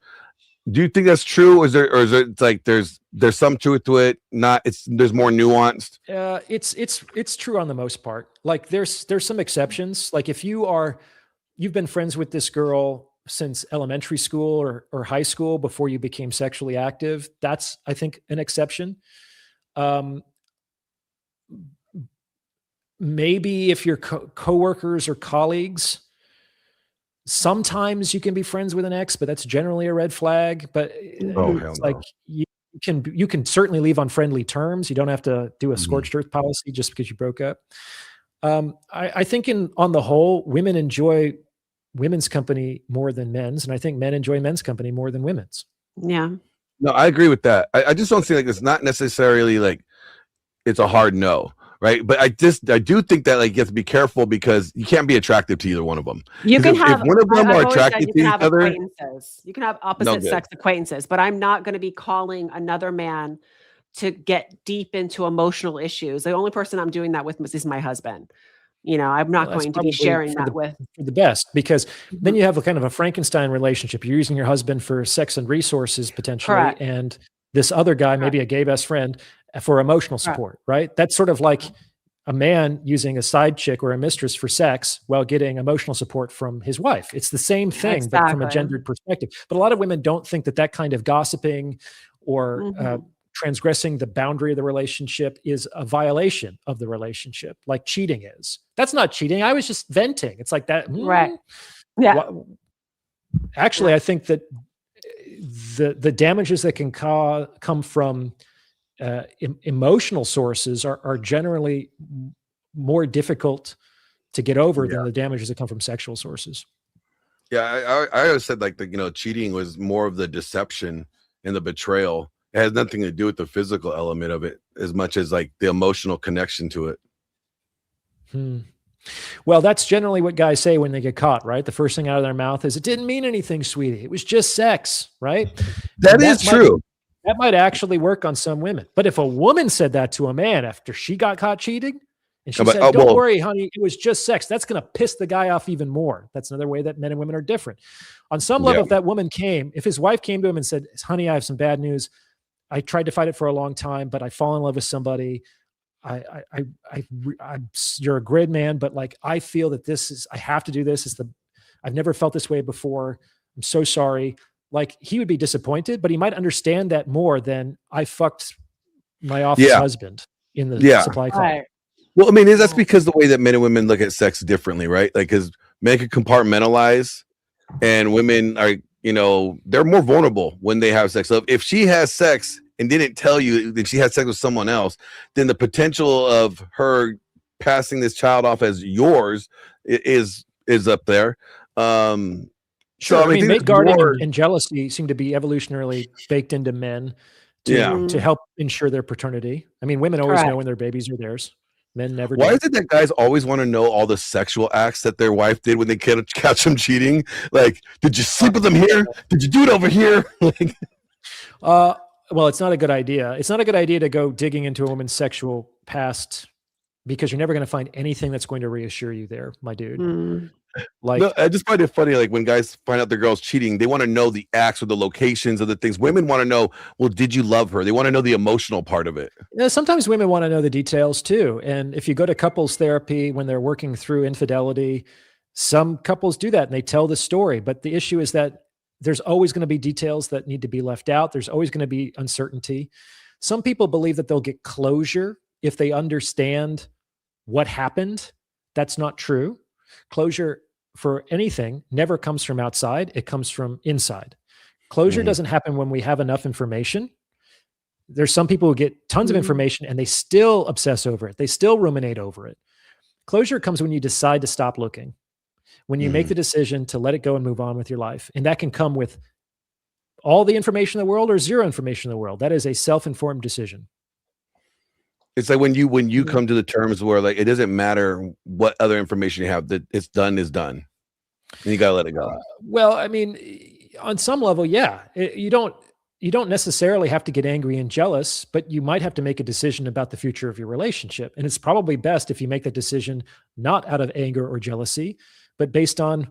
Do you think that's true, or is it like there's some truth to it? There's more nuanced. It's true on the most part. Like, there's some exceptions. Like, if you've been friends with this girl since elementary school or high school before you became sexually active, that's, I think, an exception. Maybe if you're coworkers or colleagues, sometimes you can be friends with an ex, but that's generally a red flag. But it's like you can certainly leave on friendly terms. You don't have to do a scorched earth policy just because you broke up. I think on the whole, women enjoy women's company more than men's, and I think men enjoy men's company more than women's. Yeah. No, I agree with that. I just don't see, like, it's not necessarily like it's a hard no. Right. But I do think that, like, you have to be careful, because you can't be attractive to either one of them. You can have, if one of them are attracted to each other. You can have opposite sex acquaintances, but I'm not going to be calling another man to get deep into emotional issues. The only person I'm doing that with is my husband. You know, I'm not going to be sharing that with the best, because then you have a kind of a Frankenstein relationship. You're using your husband for sex and resources potentially, and this other guy, maybe a gay best friend, for emotional support, right? That's sort of like a man using a side chick or a mistress for sex while getting emotional support from his wife. It's the same thing, but from a gendered perspective. But a lot of women don't think that kind of gossiping or transgressing the boundary of the relationship is a violation of the relationship, like cheating is. That's not cheating. I was just venting. It's like that. Right. Yeah. Actually, I think that the damages that can come from emotional sources are generally more difficult to get over than the damages that come from sexual sources. Yeah, I always said, like, cheating was more of the deception and the betrayal. It has nothing to do with the physical element of it as much as, like, the emotional connection to it. Well, that's generally what guys say when they get caught, right? The first thing out of their mouth is, "It didn't mean anything, sweetie. It was just sex," right? That is true. That might actually work on some women. But if a woman said that to a man after she got caught cheating, and she said, "Don't worry, honey, it was just sex," that's going to piss the guy off even more. That's another way that men and women are different. On some level, if his wife came to him and said, "Honey, I have some bad news. I tried to fight it for a long time, but I fall in love with somebody. You're a great man, but, like, I feel that I have to do this. I've never felt this way before. I'm so sorry." Like, he would be disappointed, but he might understand that more than, "I fucked my office husband in the supply closet." Well, I mean, that's because the way that men and women look at sex differently, right? Like, because men can compartmentalize, and women are, they're more vulnerable when they have sex. So if she has sex and didn't tell you that she had sex with someone else, then the potential of her passing this child off as yours is up there. Sure. So I mean, mate think guarding and jealousy seem to be evolutionarily baked into men to help ensure their paternity. I mean, women always know when their babies are theirs. Men never do. Why is it that guys always want to know all the sexual acts that their wife did when they catch them cheating? Like, did you sleep with them here? Did you do it over here? Well, it's not a good idea. It's not a good idea to go digging into a woman's sexual past, because you're never going to find anything that's going to reassure you there, my dude. Like, no, I just find it funny. Like when guys find out their girl's cheating, they want to know the acts or the locations of the things. Women want to know, well, did you love her? They want to know the emotional part of it. Sometimes women want to know the details too. And if you go to couples therapy when they're working through infidelity, some couples do that and they tell the story. But the issue is that there's always going to be details that need to be left out. There's always going to be uncertainty. Some people believe that they'll get closure if they understand what happened. That's not true. Closure for anything never comes from outside. It comes from inside. Closure doesn't happen when we have enough information. There's some people who get tons of information and they still obsess over it. They still ruminate over it. Closure comes when you decide to stop looking, when you make the decision to let it go and move on with your life. And that can come with all the information in the world or zero information in the world. That is a self-informed decision. It's like when you come to the terms where like it doesn't matter what other information you have, that it's done is done, and you gotta let it go. Well, I mean, on some level, yeah, you don't necessarily have to get angry and jealous, but you might have to make a decision about the future of your relationship, and it's probably best if you make that decision not out of anger or jealousy, but based on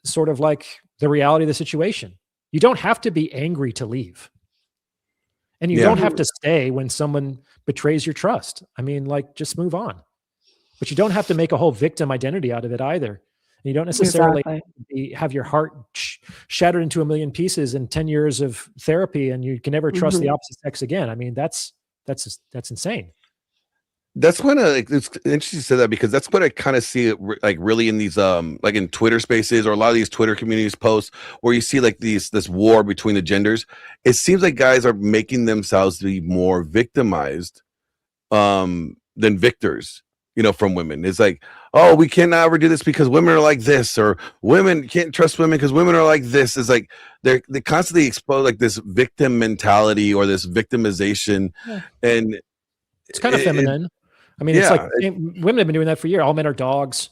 sort of like the reality of the situation. You don't have to be angry to leave. And you don't have to stay when someone betrays your trust. I mean, like, just move on. But you don't have to make a whole victim identity out of it either. And you don't necessarily have your heart shattered into a million pieces in 10 years of therapy, and you can never trust the opposite sex again. I mean, that's insane. That's when it's interesting to say that, because that's what I kind of see it like really in these like in Twitter spaces or a lot of these Twitter communities posts where you see like this war between the genders. It seems like guys are making themselves to be more victimized than victors, from women. It's like, oh, we can't ever do this because women are like this, or women can't trust women because women are like this. It's like they constantly expose like this victim mentality or this victimization, and it's kind of feminine. I mean, it's like women have been doing that for years. All men are dogs.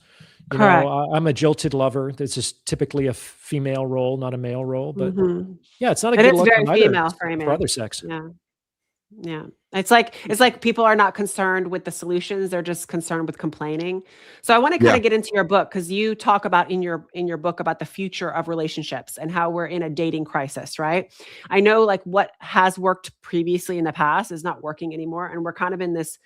You know, I'm a jilted lover. This is typically a female role, not a male role. But yeah, it's not a good look for other sex. Yeah. It's like people are not concerned with the solutions. They're just concerned with complaining. So I want to kind of get into your book, because you talk about in your book about the future of relationships and how we're in a dating crisis, right? I know like what has worked previously in the past is not working anymore. And we're kind of in this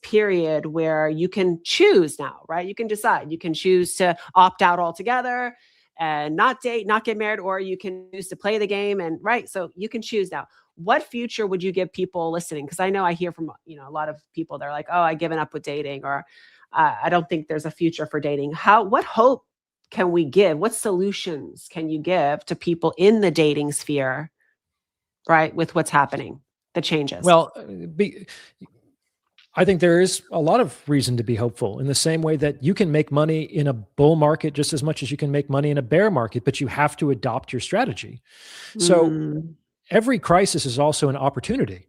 period where you can choose now, right? You can decide. You can choose to opt out altogether and not date, not get married, or you can choose to play the game. And right, so you can choose now. What future would you give people listening? Because I know I hear from a lot of people. They're like, "Oh, I've given up with dating," or "I don't think there's a future for dating." What hope can we give? What solutions can you give to people in the dating sphere, right, with what's happening? The changes. Well, I think there is a lot of reason to be hopeful, in the same way that you can make money in a bull market just as much as you can make money in a bear market, but you have to adopt your strategy. So every crisis is also an opportunity.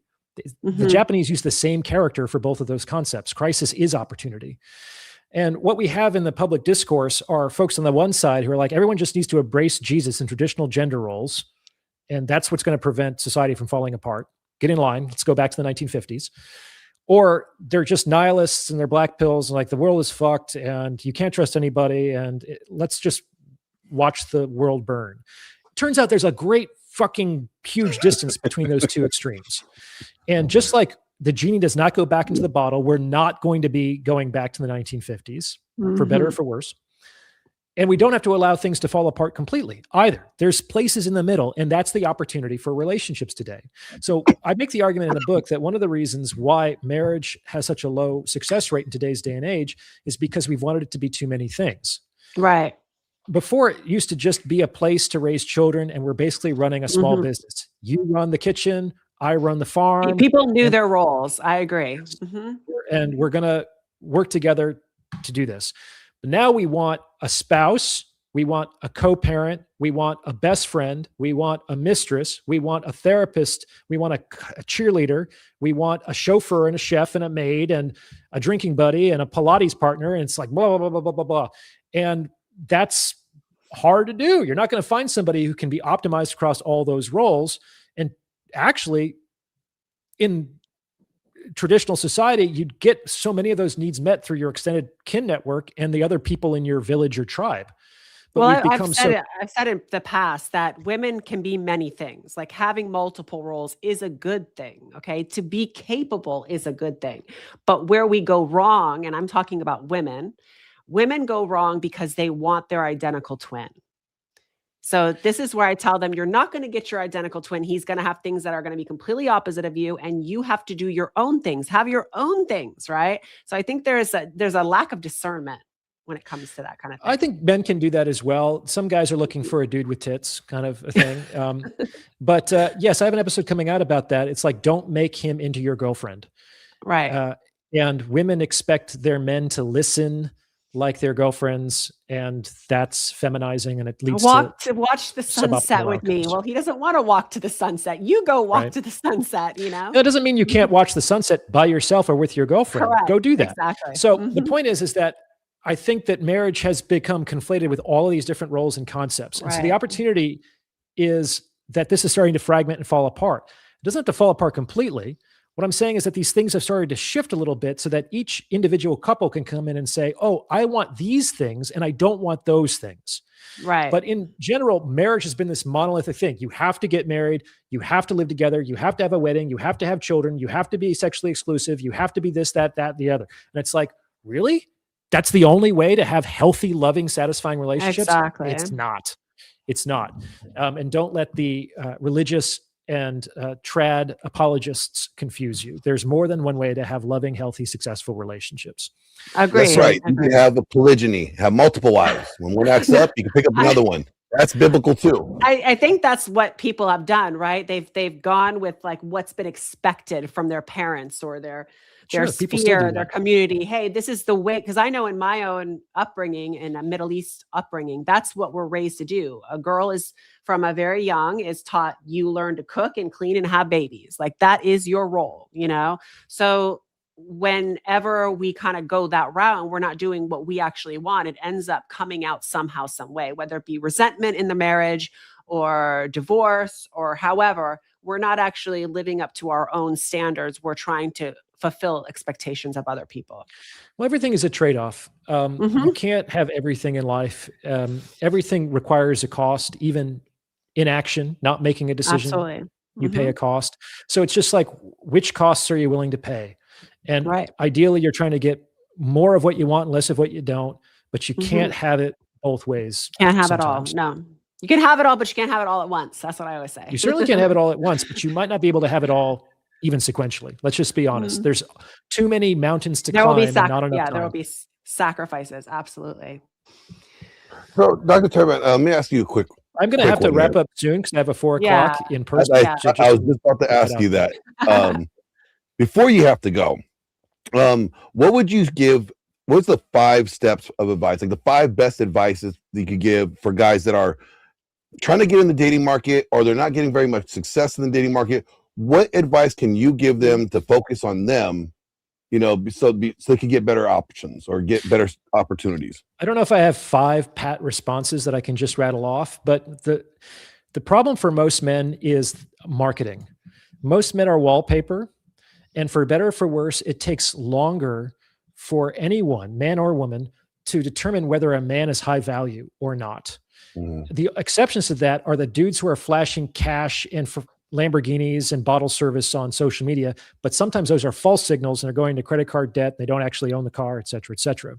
The Japanese use the same character for both of those concepts. Crisis is opportunity. And what we have in the public discourse are folks on the one side who are like, everyone just needs to embrace Jesus and traditional gender roles, and that's what's going to prevent society from falling apart. Get in line. Let's go back to the 1950s. Or they're just nihilists and they're black pills and like the world is fucked and you can't trust anybody and let's just watch the world burn. Turns out there's a great fucking huge distance between those two extremes. And just like the genie does not go back into the bottle, we're not going to be going back to the 1950s for better or for worse. And we don't have to allow things to fall apart completely either. There's places in the middle, and that's the opportunity for relationships today. So I make the argument in the book that one of the reasons why marriage has such a low success rate in today's day and age is because we've wanted it to be too many things. Right. Before, it used to just be a place to raise children, and we're basically running a small business. You run the kitchen, I run the farm. People knew their roles. I agree. Yes. Mm-hmm. And we're going to work together to do this. But now we want a spouse, we want a co-parent, we want a best friend, we want a mistress, we want a therapist, we want a cheerleader, we want a chauffeur and a chef and a maid and a drinking buddy and a Pilates partner. And it's like blah, blah, blah, blah, blah, blah, blah. And that's hard to do. You're not going to find somebody who can be optimized across all those roles. And actually, in traditional society, you'd get so many of those needs met through your extended kin network and the other people in your village or tribe. But well, I've said in the past that women can be many things. Like having multiple roles is a good thing. Okay. To be capable is a good thing. But where we go wrong, and I'm talking about women go wrong because they want their identical twin. So this is where I tell them, you're not going to get your identical twin. He's going to have things that are going to be completely opposite of you, and you have to do your own things, have your own things, right? So I think there's a lack of discernment when it comes to that kind of thing. I think men can do that as well. Some guys are looking for a dude with tits kind of a thing. But yes, I have an episode coming out about that. It's like, don't make him into your girlfriend. Right. And women expect their men to listen like their girlfriends, and that's feminizing, and it leads to watch the sunset with me. outcomes. Well, he doesn't want to walk to the sunset. You go walk to the sunset, you know? That doesn't mean you can't watch the sunset by yourself or with your girlfriend. Correct. Go do that. Exactly. So the point is that I think that marriage has become conflated with all of these different roles and concepts. And so the opportunity is that this is starting to fragment and fall apart. It doesn't have to fall apart completely. What I'm saying is that these things have started to shift a little bit so that each individual couple can come in and say, oh, I want these things and I don't want those things. Right. But in general, marriage has been this monolithic thing. You have to get married. You have to live together. You have to have a wedding. You have to have children. You have to be sexually exclusive. You have to be this, that, the other. And it's like, really? That's the only way to have healthy, loving, satisfying relationships? Exactly. It's not. It's not. And don't let the religious and trad apologists confuse you. There's more than one way to have loving, healthy, successful relationships. Agreed. That's right. You can have a polygyny, have multiple wives. When one acts up, you can pick up another one. That's biblical too. I think that's what people have done, right? They've gone with like what's been expected from their parents or their sphere, their community. Hey, this is the way, because I know in my own upbringing, in a Middle East upbringing, that's what we're raised to do. A girl is from a very young is taught, you learn to cook and clean and have babies. Like that is your role, you know? So whenever we kind of go that route and we're not doing what we actually want, it ends up coming out somehow, some way, whether it be resentment in the marriage or divorce or however, we're not actually living up to our own standards. We're trying to fulfill expectations of other people. Well, everything is a trade-off. You can't have everything in life. Everything requires a cost, even inaction, not making a decision. Absolutely. You pay a cost. So it's just like, which costs are you willing to pay? And ideally, you're trying to get more of what you want and less of what you don't, but you can't have it both ways. Can't have it all. No. You can have it all, but you can't have it all at once. That's what I always say. You certainly can't have it all at once, but you might not be able to have it all even sequentially. Let's just be honest. There's too many mountains to climb and not enough time. There will be sacrifices. Absolutely. So, Dr. Taraban, let me ask you a quick. I'm going to have to wrap up soon because I have a 4 o'clock in person. I was just about to ask you that. Before you have to go, what would you give? What's the 5 steps of advice, like the 5 best advices that you could give for guys that are trying to get in the dating market or they're not getting very much success in the dating market? What advice can you give them to focus on them, so they can get better options or get better opportunities? I don't know if I have 5 pat responses that I can just rattle off, but the problem for most men is marketing. Most men are wallpaper, and for better or for worse, it takes longer for anyone, man or woman, to determine whether a man is high value or not. The exceptions to that are the dudes who are flashing cash and for Lamborghinis and bottle service on social media, but sometimes those are false signals and they're going to credit card debt. They don't actually own the car, et cetera, et cetera.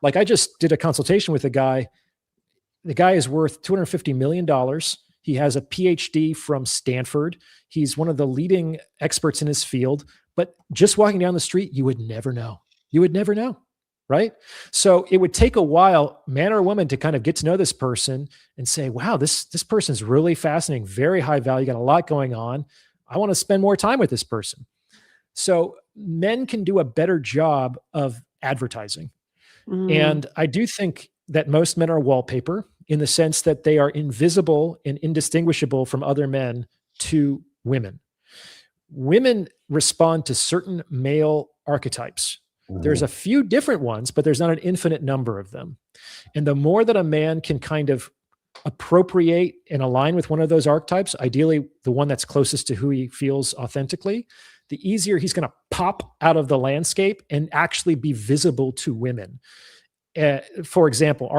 Like I just did a consultation with a guy. The guy is worth $250 million. He has a PhD from Stanford. He's one of the leading experts in his field, but just walking down the street, you would never know. You would never know, right? So it would take a while, man or woman, to kind of get to know this person and say, wow, this person's really fascinating, very high value, got a lot going on. I want to spend more time with this person. So men can do a better job of advertising. And I do think that most men are wallpaper in the sense that they are invisible and indistinguishable from other men to women. Women respond to certain male archetypes. There's a few different ones, but there's not an infinite number of them. And the more that a man can kind of appropriate and align with one of those archetypes, ideally the one that's closest to who he feels authentically, the easier he's going to pop out of the landscape and actually be visible to women. For example,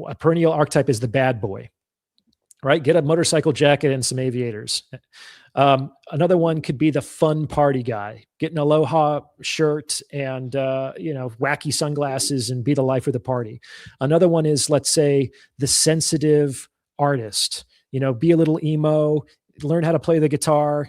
a perennial archetype is the bad boy, right? Get a motorcycle jacket and some aviators. Another one could be the fun party guy, get an aloha shirt and wacky sunglasses and be the life of the party. Another one is, let's say, the sensitive artist, be a little emo, learn how to play the guitar,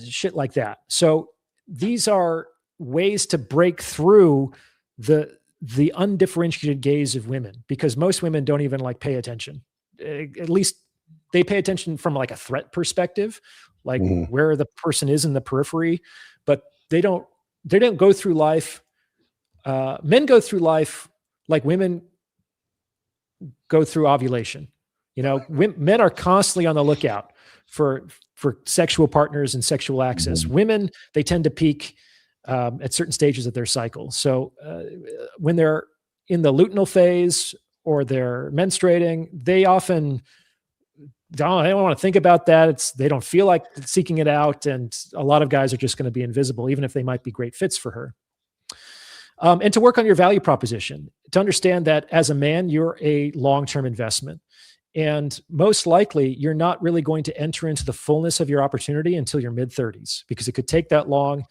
shit like that. So these are ways to break through the undifferentiated gaze of women, because most women don't even pay attention. At least they pay attention from a threat perspective, where the person is in the periphery, but they don't go through life. Men go through life like women go through ovulation. Men are constantly on the lookout for sexual partners and sexual access. Women, they tend to peak at certain stages of their cycle. So when they're in the luteal phase or they're menstruating, they often don't want to think about that. They don't feel like seeking it out. And a lot of guys are just going to be invisible, even if they might be great fits for her. And to work on your value proposition, to understand that as a man, you're a long-term investment. And most likely, you're not really going to enter into the fullness of your opportunity until your mid-30s, because it could take that long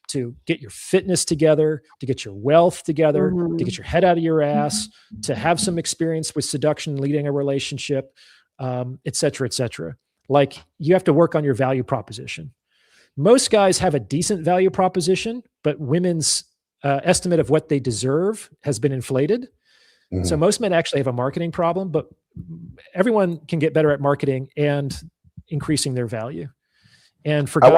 to get your fitness together, to get your wealth together, to get your head out of your ass, to have some experience with seduction, leading a relationship, et cetera, et cetera. You have to work on your value proposition. Most guys have a decent value proposition, but women's estimate of what they deserve has been inflated. So most men actually have a marketing problem, but everyone can get better at marketing and increasing their value. And for guys, I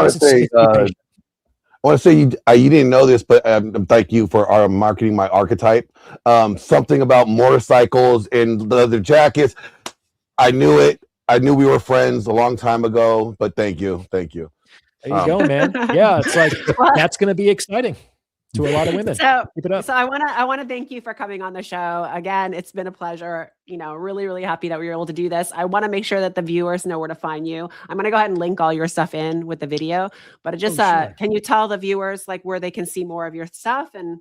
want to say you didn't know this, but thank you for marketing my archetype. Something about motorcycles and leather jackets. I knew it. I knew we were friends a long time ago, but thank you. Thank you. There you go, man. Yeah, it's that's going to be exciting to a lot of women. So, keep it up. So I want to thank you for coming on the show. Again, it's been a pleasure. Really, really happy that we were able to do this. I want to make sure that the viewers know where to find you. I'm going to go ahead and link all your stuff in with the video, but sure. Can you tell the viewers where they can see more of your stuff and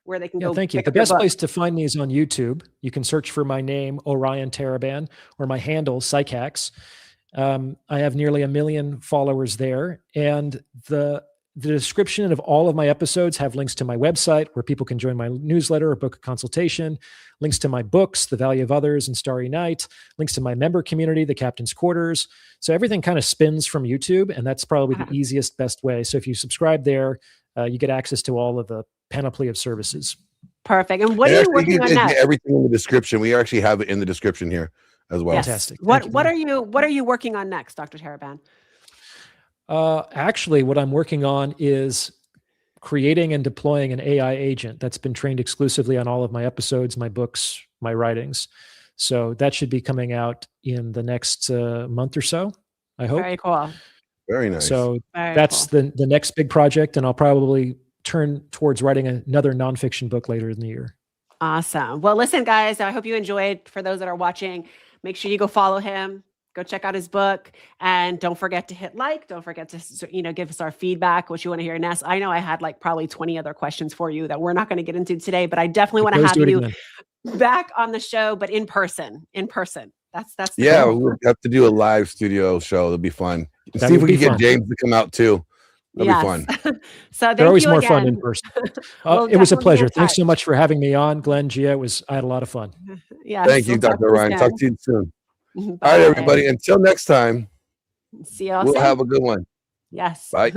where they can go? Thank you. The best place to find me is on YouTube. You can search for my name, Orion Taraban, or my handle, Psychax. I have nearly 1 million followers there, and the description of all of my episodes have links to my website where people can join my newsletter or book a consultation, links to my books, The Value of Others and Starry Night, links to my member community, The Captain's Quarters. So everything kind of spins from YouTube, and that's probably the easiest, best way. So if you subscribe there, you get access to all of the panoply of services. Perfect. And what are you working on next? Everything in the description. We actually have it in the description here as well. Yes. Fantastic. What are you working on next, Dr. Taraban? Actually, what I'm working on is creating and deploying an AI agent that's been trained exclusively on all of my episodes, my books, my writings. So that should be coming out in the next month or so, I hope. Very cool. Very nice. So that's the next big project, and I'll probably turn towards writing another nonfiction book later in the year. Awesome. Well, listen, guys, I hope you enjoyed. For those that are watching, make sure you go follow him. Go check out his book, and don't forget to hit like. Don't forget to give us our feedback, what you want to hear next. I know I had probably 20 other questions for you that we're not going to get into today, but I definitely want to have you back on the show, but in person. That's we'll have to do a live studio show. It'll be fun. See if we can get James to come out too. That'll be fun. So they're always more fun in person. It was a pleasure. Thanks so much for having me on, Glenn, Gia. I had a lot of fun. Yeah. Thank you, Dr. Orion. Talk to you soon. Bye. All right, everybody. Until next time. See y'all. We'll have a good one. Yes. Bye.